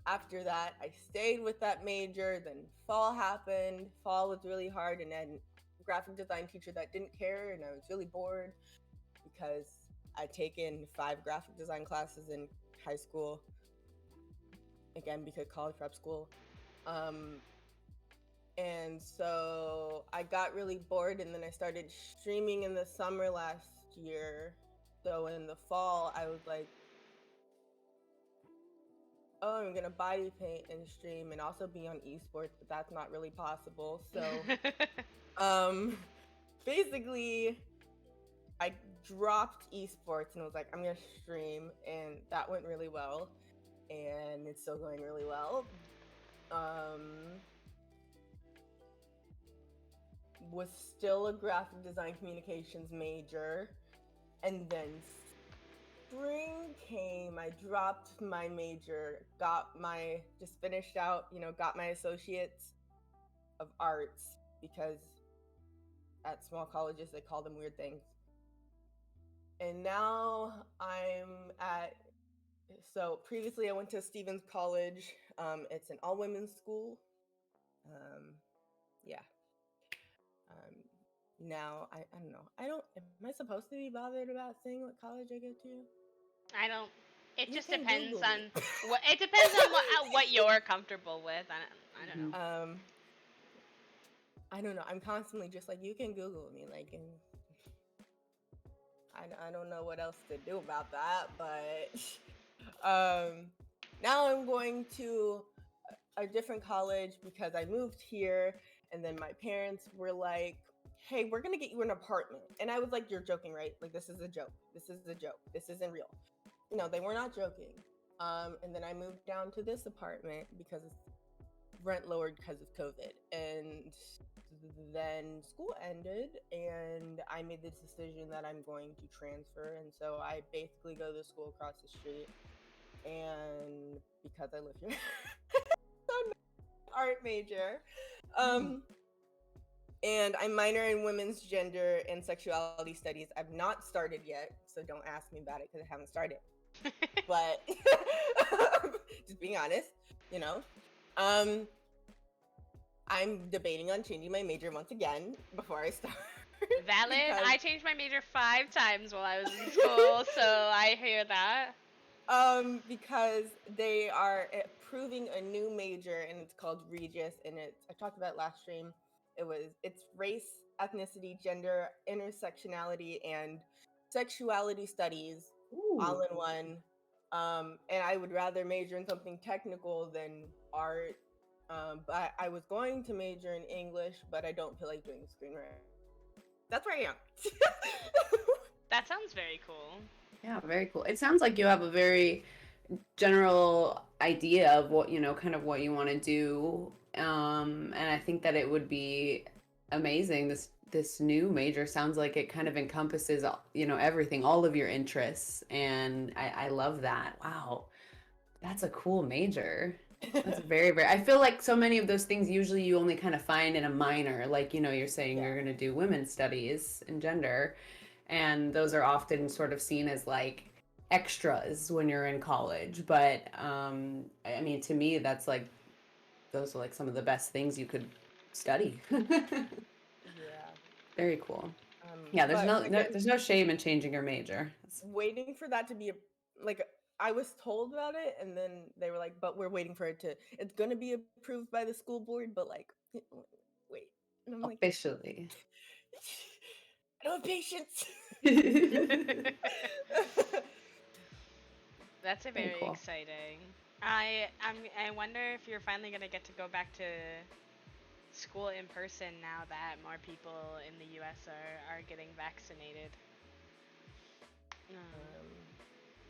after that, I stayed with that major. Then fall happened. Fall was really hard, and then graphic design teacher that didn't care, and I was really bored because I'd taken 5 graphic design classes in high school. Again, because college prep school. Um, and so I got really bored, and then I started streaming in the summer last year. So in the fall, I was like, oh, I'm gonna body paint and stream and also be on esports, but that's not really possible. So um basically I dropped esports and was like, I'm gonna stream, and that went really well, and it's still going really well. Was still a graphic design communications major, and then spring came. I dropped my major, just finished out, got my associates of arts, because at small colleges they call them weird things. And now so previously I went to Stevens College. It's an all women's school. Yeah. Um, Now I don't know. Am I supposed to be bothered about saying what college I go to? I don't. It You just can depends Google me. on what. It depends on what you're comfortable with. I don't Mhm. know. I don't know. I'm constantly just like, you can Google me, like, and I don't know what else to do about that, but now I'm going to a different college because I moved here, and then my parents were like, hey, we're gonna get you an apartment. And I was like, you're joking, right? Like, this is a joke. This is a joke. This isn't real. No, they were not joking. And then I moved down to this apartment because rent lowered because of COVID. And then school ended, and I made the decision that I'm going to transfer. And so I basically go to school across the street. And because I live here, I'm an art major. And I minor in women's gender and sexuality studies. I've not started yet, so don't ask me about it because I haven't started. But just being honest, you know. I'm debating on changing my major once again before I start. Valid. Because I changed my major 5 times while I was in school, so I hear that. because they are approving a new major, and it's called Regis, and I talked about it last stream. It's race, ethnicity, gender, intersectionality, and sexuality studies all Ooh. in one. And I would rather major in something technical than art. But I was going to major in English, but I don't feel like doing screenwriting. That's where I am. That sounds very cool. Yeah, very cool. It sounds like you have a very general idea of what, kind of what you want to do. And I think that it would be amazing. This new major sounds like it kind of encompasses, everything, all of your interests. And I love that. Wow. That's a cool major. That's very, very, I feel like so many of those things usually you only kind of find in a minor, like, you're saying Yeah. you're going to do women's studies and gender. And those are often sort of seen as like extras when you're in college. But I mean, to me, those are like some of the best things you could study. Yeah. Very cool. Yeah, there's But no, no again, there's no shame in changing your major. waiting for that to be like, I was told about it, and then they were like, but we're waiting for it's going to be approved by the school board, but like, wait. And I'm like, Officially. I don't have patience. That's a Very very cool. exciting. I wonder if you're finally gonna get to go back to school in person now that more people in the U.S. are getting vaccinated.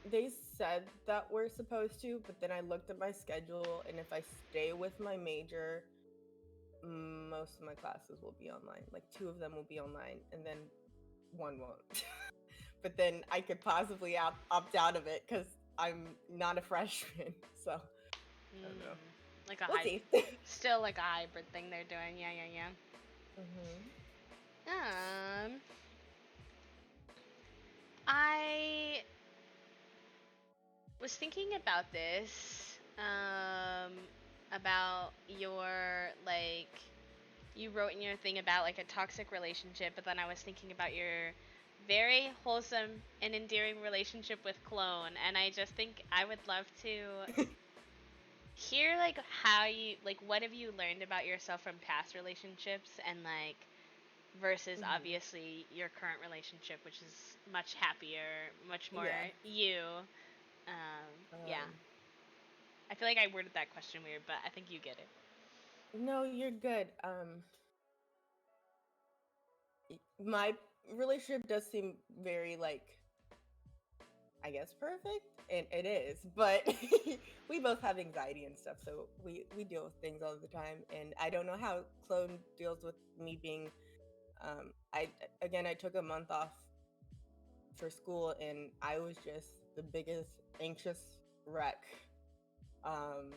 They said that we're supposed to, but then I looked at my schedule, and if I stay with my major, most of my classes will be online. Like 2 of them will be online, and then 1 won't. But then I could possibly opt out of it because I'm not a freshman. So I don't know. Like a We'll see. still like a hybrid thing they're doing. Yeah, yeah, yeah. Hmm. I was thinking about this, about your like, you wrote in your thing about like a toxic relationship, but then I was thinking about your very wholesome and endearing relationship with Clone, and I just think I would love to hear what have you learned about yourself from past relationships, and like versus Mhm. obviously your current relationship, which is much happier, much more Yeah. you. Um, yeah. Um, I feel like I worded that question weird, but I think you get it. no, you're good. My relationship does seem very like, I guess, perfect, and it is, but we both have anxiety and stuff, so we deal with things all the time, and I don't know how Chloe deals with me being. I again, I took a month off for school, and I was just the biggest anxious wreck. Um,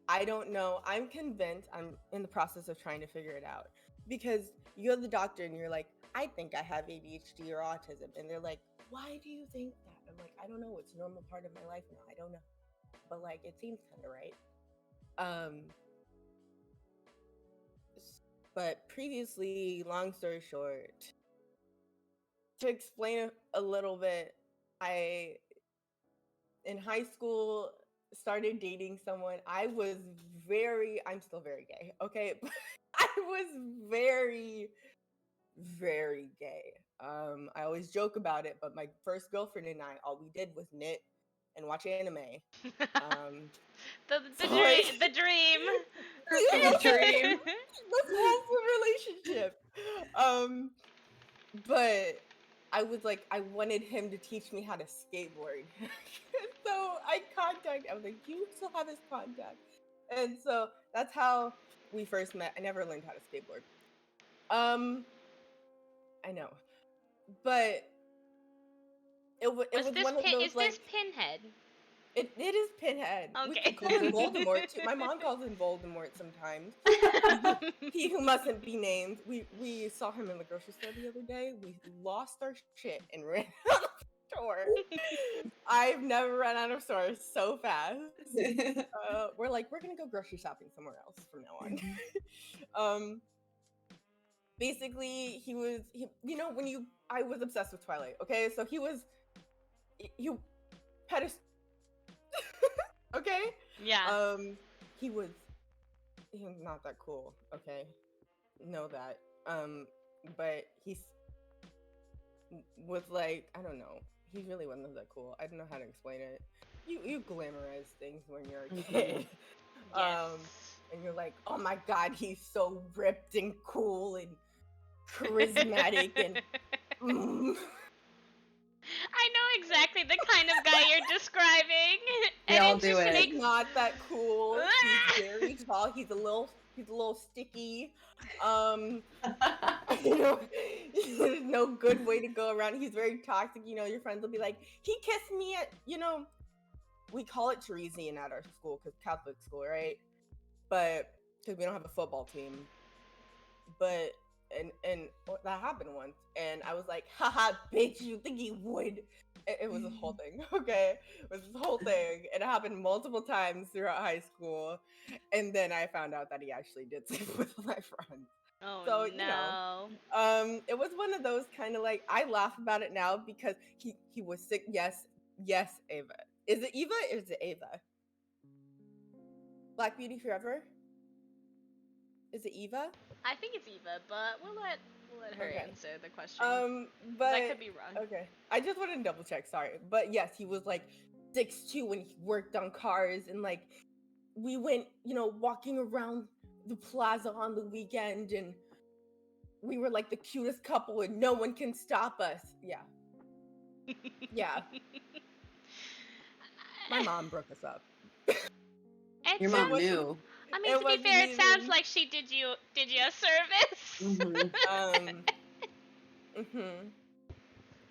I don't know. I'm convinced. I'm in the process of trying to figure it out because you go to the doctor and you're like, I think I have ADHD or autism, and they're like, why do you think that? I'm like, I don't know. It's a normal part of my life now. I don't know, but like, it seems kind of right. Um, but previously, long story short, to explain a little bit, I in high school started dating someone. I'm still very gay, okay? I was very, very gay. I always joke about it, but my first girlfriend and I, all we did was knit and watch anime. Um, The so like, the dream. The dream. this wholesome relationship. Um, but I was like, I wanted him to teach me how to skateboard. So I was like, do you still have his contact? And so that's how we first met. I never learned how to skateboard. Um, I know, but it Was was this one of pin? those Is this like Pinhead? it is Pinhead. We Okay. could call him Voldemort too. My mom calls him Voldemort sometimes. He who mustn't be named. We saw him in the grocery store the other day. We lost our shit and ran out of the store. I've never run out of stores so fast. We're like, we're gonna go grocery shopping somewhere else from now on. um, basically, you know, I was obsessed with Twilight. Okay, so you pedest. Okay, Yeah. um, he was not that cool. Okay, know that. But was like, I don't know. He really wasn't that cool. I don't know how to explain it. You glamorize things when you're a Mhm. kid. Yes. And you're like, oh my god, he's so ripped and cool and charismatic and mm. I know exactly the kind of guy you're describing, We and all it do just He's it. makes. not that cool. He's very tall. He's a little sticky. Um, you know, there's no good way to go around. He's very toxic. You know, your friends will be like, he kissed me at, we call it Teresian at our school because Catholic school, right? But because we don't have a football team, but and that happened once, and I was like, haha, bitch, you think he would? It was a whole thing. Okay, it was this whole thing, and it happened multiple times throughout high school, and then I found out that he actually did sleep with my friend. Oh So no. it was one of those kind of like, I laugh about it now because he was sick. Yes, yes, Ava. Is it Eva or is it Ava? Black Beauty Forever? Is it Eva? I think it's Eva, but we'll let her Okay. answer the question because I could But be wrong. okay. I just wanted to double check, sorry. But yes, he was like 6'2" when he worked on cars, and like we went, walking around the plaza on the weekend, and we were like the cutest couple and no one can stop us. Yeah. Yeah. My mom broke us up. It Your It mom sounds. wasn't knew. I mean, it to be wasn't fair, it sounds even like she did you a service. Hmm. um mhm.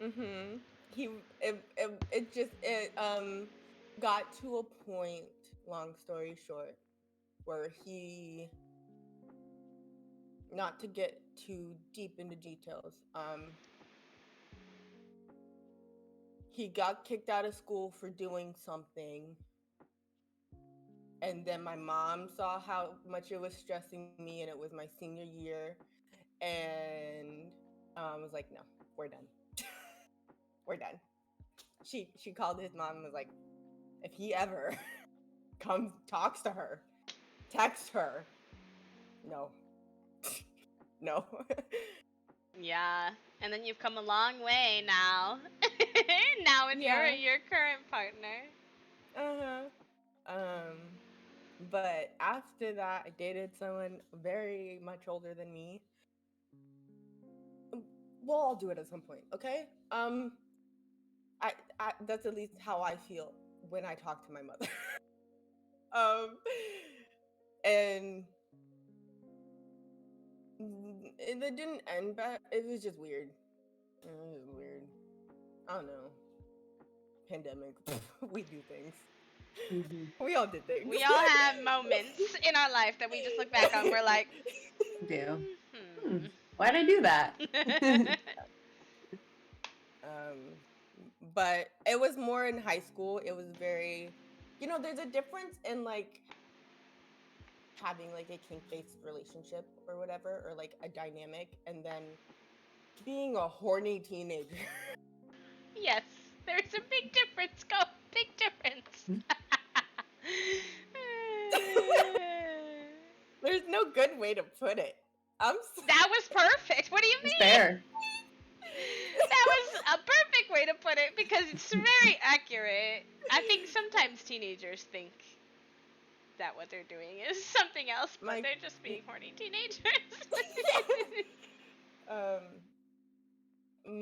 Mhm. He it just got to a point, long story short, where he, not to get too deep into details, he got kicked out of school for doing something, and then my mom saw how much it was stressing me, and it was my senior year, and was like, no, we're done. We're done. She called his mom and was like, if he ever comes talks to her, text her, no. No. Yeah. And then you've come a long way now. Now with your Yeah. your current partner. Uh-huh. Um, but after that, I dated someone very much older than me. We'll all do it at some point, okay? I that's at least how I feel when I talk to my mother. um, and it didn't end bad. It was just weird. It was just weird. I don't know. Pandemic. We do things. Mhm. We all did things. We all have moments in our life that we just look back on. We're like, Do. hmm. Why'd I do that? um, but it was more in high school. It was very, there's a difference in like having like a kink-based relationship or whatever, or like a dynamic, and then being a horny teenager. Yes, there's a big difference. Go, big difference. There's no good way to put it. I'm That was perfect. What do you It's mean? fair. That was a perfect way to put it because it's very accurate. I think sometimes teenagers think that what they're doing is something else, but my they're just being horny teenagers. um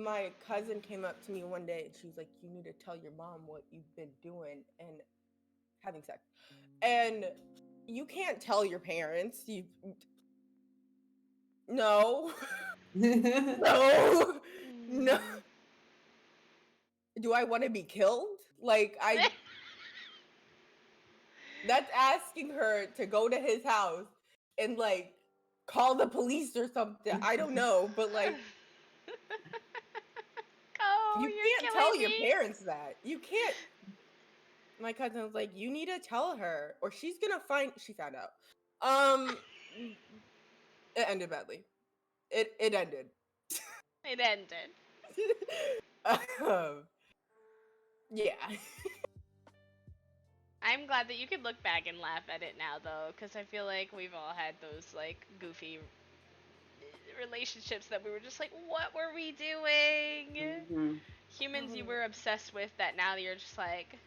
my cousin came up to me one day and she was like, "You need to tell your mom what you've been doing and having sex." And you can't tell your parents. You no. No. No. Mm. Do I want to be killed? Like that's asking her to go to his house and like call the police or something. I don't know, but like Go, you you're can't tell killing your me. parents that. You can't. My cousin was like, "You need to tell her or she's going to find." She found out. Um it ended badly. It ended. It ended. um yeah. I'm glad that you could look back and laugh at it now, though, because I feel like we've all had those like goofy relationships that we were just like, what were we doing? Mhm. Humans you Mhm. were obsessed with that now you're just like,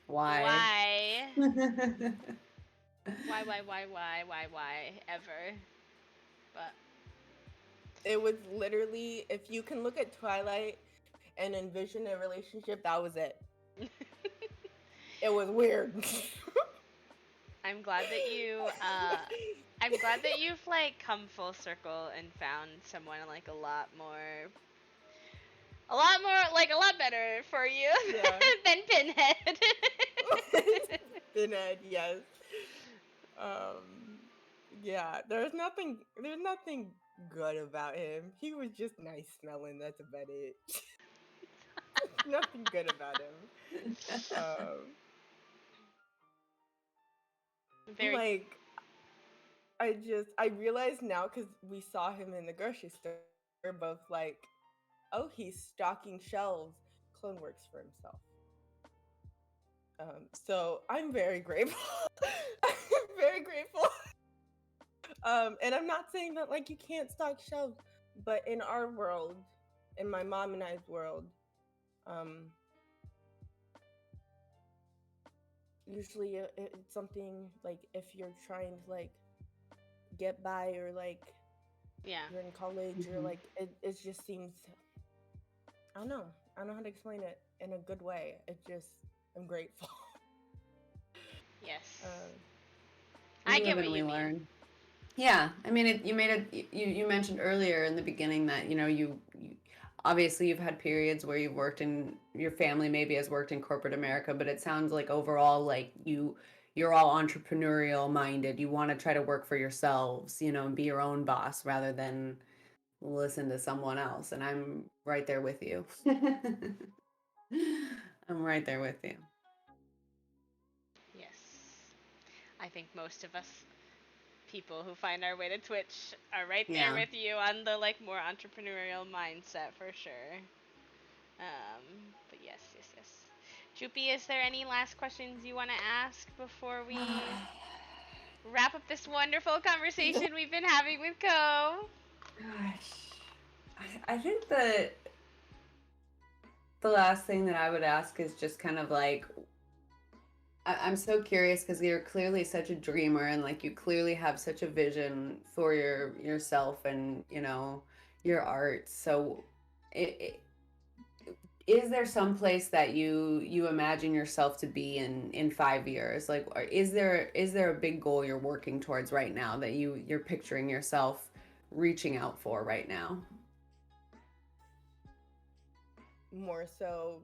Why? why? Why, ever? But It was literally, if you can look at Twilight and envision a relationship, that was it. It was weird. I'm glad that I'm glad that you've like come full circle and found someone like a lot better for you Yeah. than Pinhead. Pinhead, yes. Um yeah, there's nothing good about him. He was just nice smelling, that's about it. Nothing good about him. Um Very. like I realize now because we saw him in the grocery store, we're both like, oh, he's stocking shelves. Clone works for himself. So I'm very grateful. I'm very grateful. And I'm not saying that like you can't stock shelves, but in our world, in my mom and I's world, um, usually it's something like if you're trying to like get by or like Yeah. you're in college or Mhm. like it just seems, I don't know. I don't know how to explain it in a good way. It just, I'm grateful. Yes. um, I We get live what and you we mean. learn. Yeah, I mean, you made it. You mentioned earlier in the beginning that you obviously you've had periods where you've worked in your family maybe has worked in corporate America, but it sounds like overall like you're all entrepreneurial minded. You want to try to work for yourselves, and be your own boss rather than listen to someone else. And I'm right there with you. I'm right there with you. Yes. I think most of us people who find our way to Twitch are right there Yeah. with you on the like more entrepreneurial mindset for sure. But yes, yes, yes. Droopy, is there any last questions you want to ask before we wrap up this wonderful conversation we've been having with Co? Gosh. I think that the last thing that I would ask is just kind of like, I'm so curious because you're clearly such a dreamer and like you clearly have such a vision for yourself and your art. So, it, is there some place that you imagine yourself to be in 5 years? Like, is there a big goal you're working towards right now that you're picturing yourself reaching out for right now? More so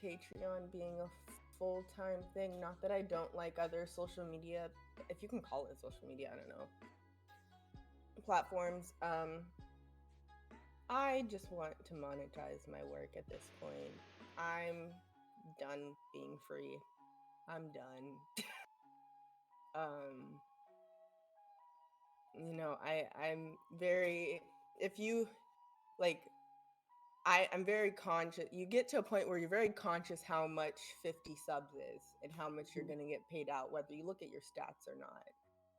Patreon being a full-time thing. Not that I don't like other social media, if you can call it social media, I don't know, platforms. I just want to monetize my work at this point. I'm done being free. I'm done. um I'm very, if you like, I'm very conscious. You get to a point where you're very conscious how much 50 subs is and how much you're going to get paid out, whether you look at your stats or not.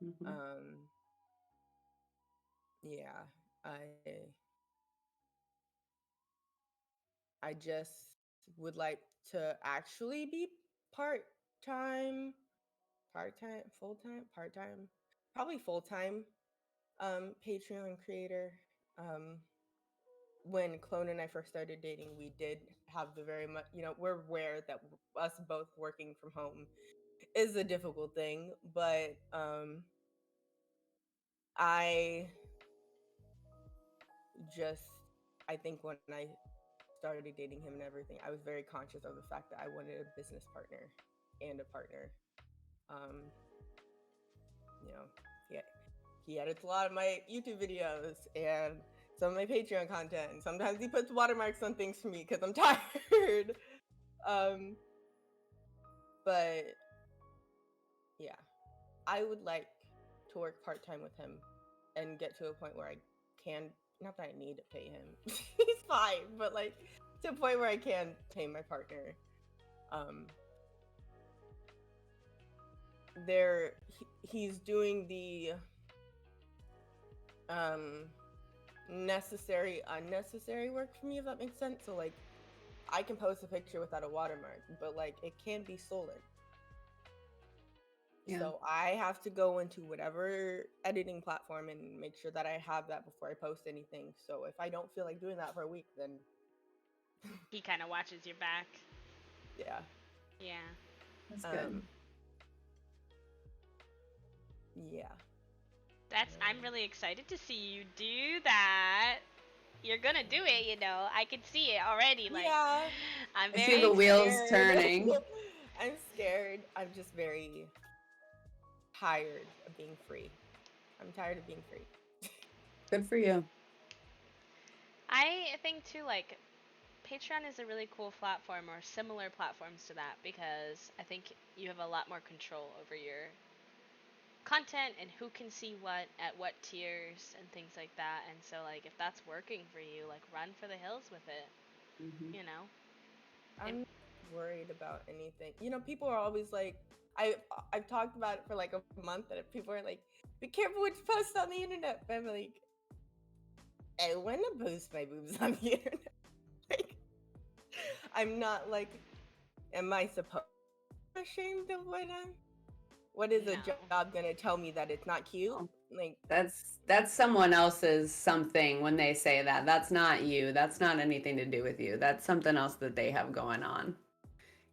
Mm-hmm. Yeah, I just would like to actually be part time, full time, part time, probably full time Patreon creator. Um, when Clone and I first started dating, we did have the very much, we're aware that us both working from home is a difficult thing, but I just, I think when I started dating him and everything, I was very conscious of the fact that I wanted a business partner and a partner. Um, you know, he edits a lot of my YouTube videos and some of my Patreon content. And sometimes he puts watermarks on things for me because I'm tired. But yeah, I would like to work part time with him and get to a point where I can, not that I need to pay him, he's fine, but like to a point where I can pay my partner. Um, he's doing the necessary unnecessary work for me, if that makes sense. So like I can post a picture without a watermark, but like it can be stolen. Yeah. So I have to go into whatever editing platform and make sure that I have that before I post anything. So if I don't feel like doing that for a week, then He kind of watches your back. yeah. Yeah. That's good. Yeah. I'm really excited to see you do that. You're gonna do it, I can see it already. Like, Yeah. I'm I see very the I'm wheels excited. scared. turning. I'm scared. I'm just very tired of being free. I'm tired of being free. Good for you. I think too, like, Patreon is a really cool platform or similar platforms to that because I think you have a lot more control over your content and who can see what at what tiers and things like that. And so, like, if that's working for you, like, run for the hills with it, Mm-hmm. you know? I'm And not worried about anything. People are always like, I've talked about it for like a month, and people are like, "Be careful what you post on the internet." But I'm like, I want to post my boobs on the internet. Like, I'm not like, am I supposed to be ashamed of what is a no. job gonna tell me that it's not cute? Oh, Like, that's someone else's something when they say that. That's not you. That's not anything to do with you. That's something else that they have going on.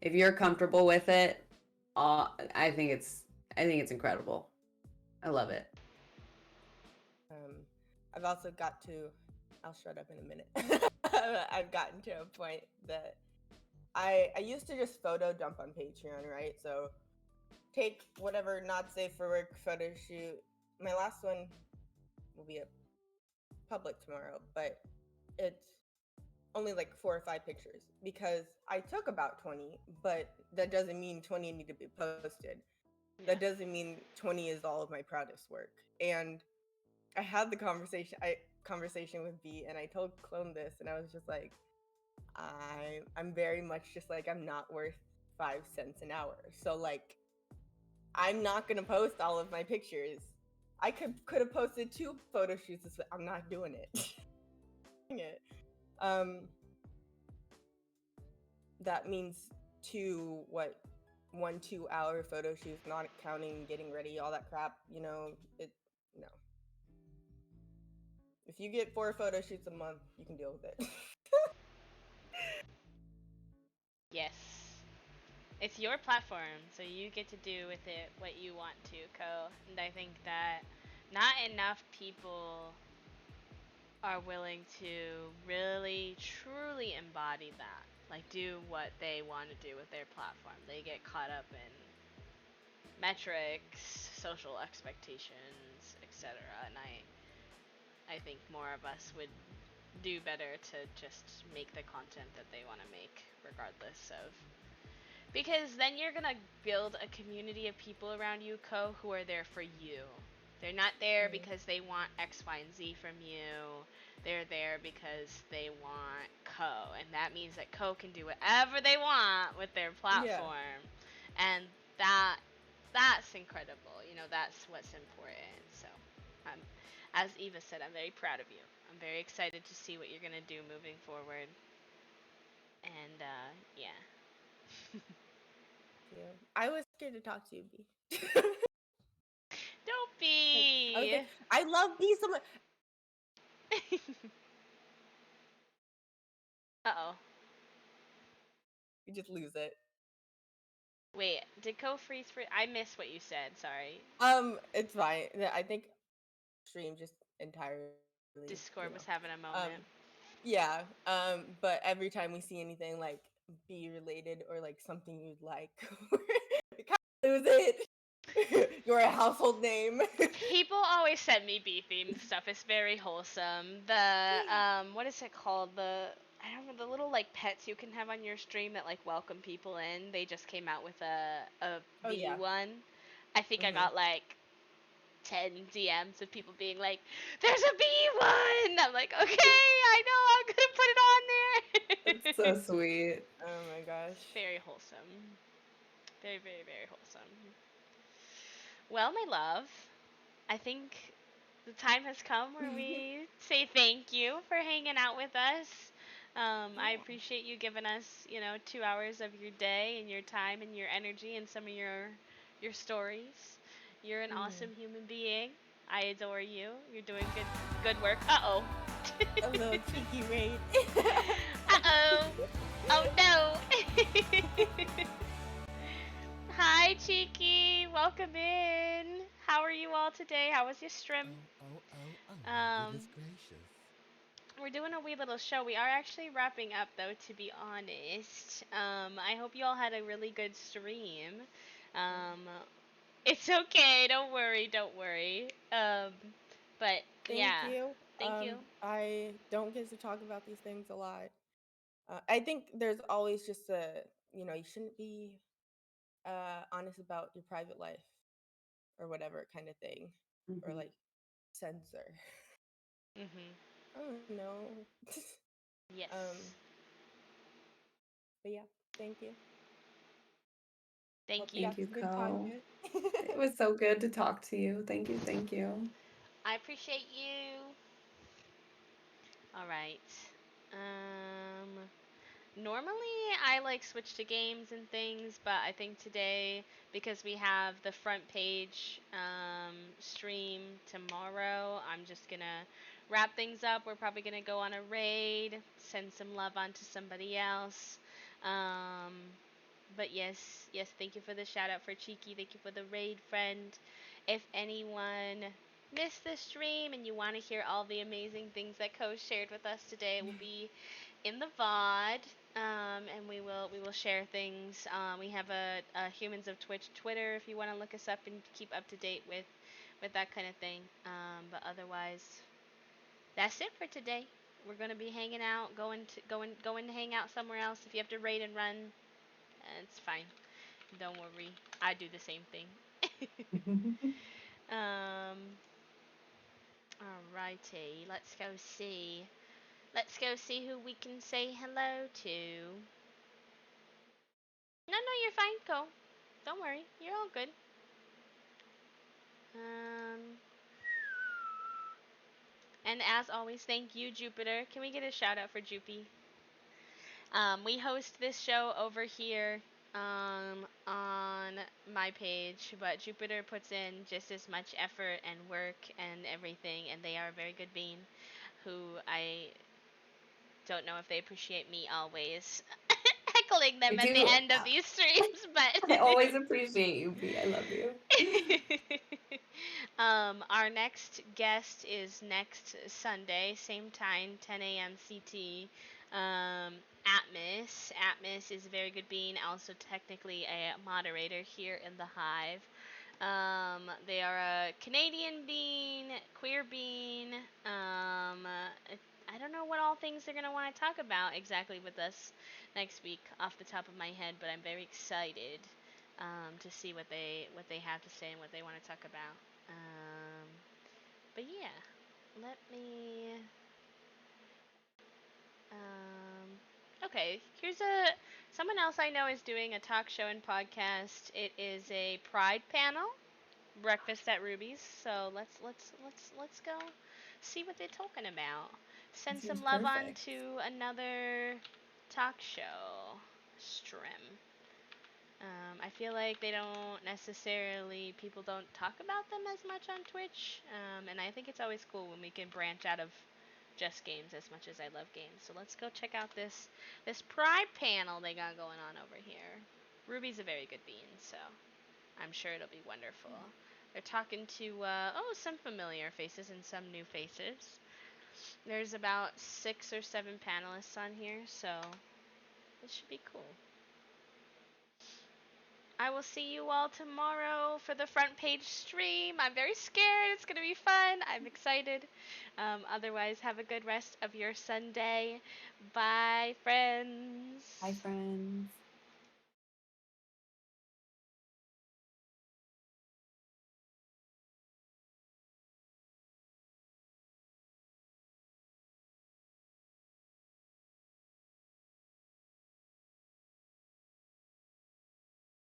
If you're comfortable with it, I think it's incredible. I love it. um, I've also got to. I'll shut up in a minute. I've gotten to a point that I used to just photo dump on Patreon, right? So take whatever not safe for work photo shoot. My last one will be a public tomorrow, but it's only like 4 or 5 pictures because I took about 20, but that doesn't mean 20 need to be posted. Yeah. That doesn't mean 20 is all of my proudest work. And I had the conversation with B, and I told Clone this, and I was just like, I'm very much just like, I'm not worth 5 cents an hour. So like, I'm not gonna post all of my pictures. I could have posted 2 photo shoots, but I'm not doing it. it. Um, that means two what 1 2 hour photo shoots, not counting getting ready, all that crap. It no. If you get 4 photo shoots a month, you can deal with it. Yes. It's your platform, so you get to do with it what you want to, Co. And I think that not enough people are willing to really, truly embody that. Like, do what they want to do with their platform. They get caught up in metrics, social expectations, etc. And I think more of us would do better to just make the content that they want to make, regardless of. Because then you're gonna build a community of people around you, Co, who are there for you. They're not there Mm. because they want X, Y, and Z from you. They're there because they want Co. And that means that Co can do whatever they want with their Yeah. platform. And that that's incredible. That's what's important. So, um, as Eva said, I'm very proud of you. I'm very excited to see what you're gonna do moving forward. And yeah. Yeah. I was scared to talk to you, B. Don't Like, I was be. like, I love B so much. Uh oh. You just lose it. Wait, did Co freeze for? I missed what you said. Sorry. It's fine. I think stream just entirely, Discord was having a Um, moment. yeah. But every time we see anything like B related or like something you'd like, you kind of lose it. You're a household name. People always send me bee themed stuff. It's very wholesome. The what is it called? I don't know, the little like pets you can have on your stream that like welcome people in. They just came out with a Oh bee yeah. one. I think I Mhm. got like 10 DMs of people being like, "There's a bee one." I'm like, "Okay, I know. I'm gonna put it on That's there." so sweet. Oh my gosh. Very wholesome. Very, very, very wholesome. Well, my love, I think the time has come where we say thank you for hanging out with us. I Yeah. appreciate you giving us, 2 hours of your day and your time and your energy and some of your stories. You're an awesome Mhm. human being. I adore you. You're doing good work. Uh oh. A little cheeky raid. Uh oh. Oh no. Hi, Cheeky. Welcome in. How are you all today? How was your stream? My Um, goodness gracious. we're doing a wee little show. We are actually wrapping up, though, to be honest. I hope you all had a really good stream. Um, it's okay. Don't worry. Don't worry. But Thank yeah, you. thank you. I don't get to talk about these things a lot. I think there's always just you shouldn't be honest about your private life or whatever kind of thing, or Mhm. like censor. Mhm. I don't know. um, Yes. but yeah, thank you. Hope Thank you you. Thank got you, some good Co. content. It was so good to talk to you. Thank you. Thank you. I appreciate you. All right. Um, Normally, I like switch to games and things, but I think today, because we have the front page stream tomorrow, I'm just gonna wrap things up. We're probably gonna go on a raid, send some love on to somebody else. Um, but yes, yes, thank you for the shout out for Cheeky. Thank you for the raid, friend. If anyone missed the stream and you want to hear all the amazing things that Co shared with us today, it will be in the VOD, and we will share things. We have a Humans of Twitch Twitter if you want to look us up and keep up to date with that kind of thing. But otherwise, that's it for today. We're gonna be hanging out, going to hang out somewhere else. If you have to raid and run, it's fine. Don't worry, I do the same thing. um, Alrighty, let's go see. Let's go see who we can say hello to. No, no, you're fine. Go. Don't worry. You're all good. Um, And as always, thank you, Jupiter. Can we get a shout out for Jupy? We host this show over here on my page, but Jupiter puts in just as much effort and work and everything, and they are a very good bean who I don't know if they appreciate me always heckling I them at the do. end of these streams, I but always appreciate you, B. I love you. our next guest is next Sunday, same time, 10 a.m. CT. Atmos. Atmos is a very good bean, also technically a moderator here in the Hive. They are a Canadian bean, queer bean. I don't know what all things they're gonna want to talk about exactly with us next week off the top of my head, but I'm very excited to see what they have to say and what they want to talk about. But yeah, let me. Okay, here's a someone else I know is doing a talk show and podcast. It is a Pride panel, breakfast at Ruby's. So let's go see what they're talking about. Send Seems some love on perfect. to another talk show stream. I feel like they don't necessarily people don't talk about them as much on Twitch, and I think it's always cool when we can branch out of just games as much as I love games. So let's go check out this Pride panel they got going on over here. Ruby's a very good bean, so I'm sure it'll be wonderful. They're talking to some familiar faces and some new faces. There's about 6 or 7 panelists on here, so it should be cool. I will see you all tomorrow for the front page stream. I'm very scared. It's going to be fun. I'm excited. Otherwise, have a good rest of your Sunday. Bye, friends. Hi, friends.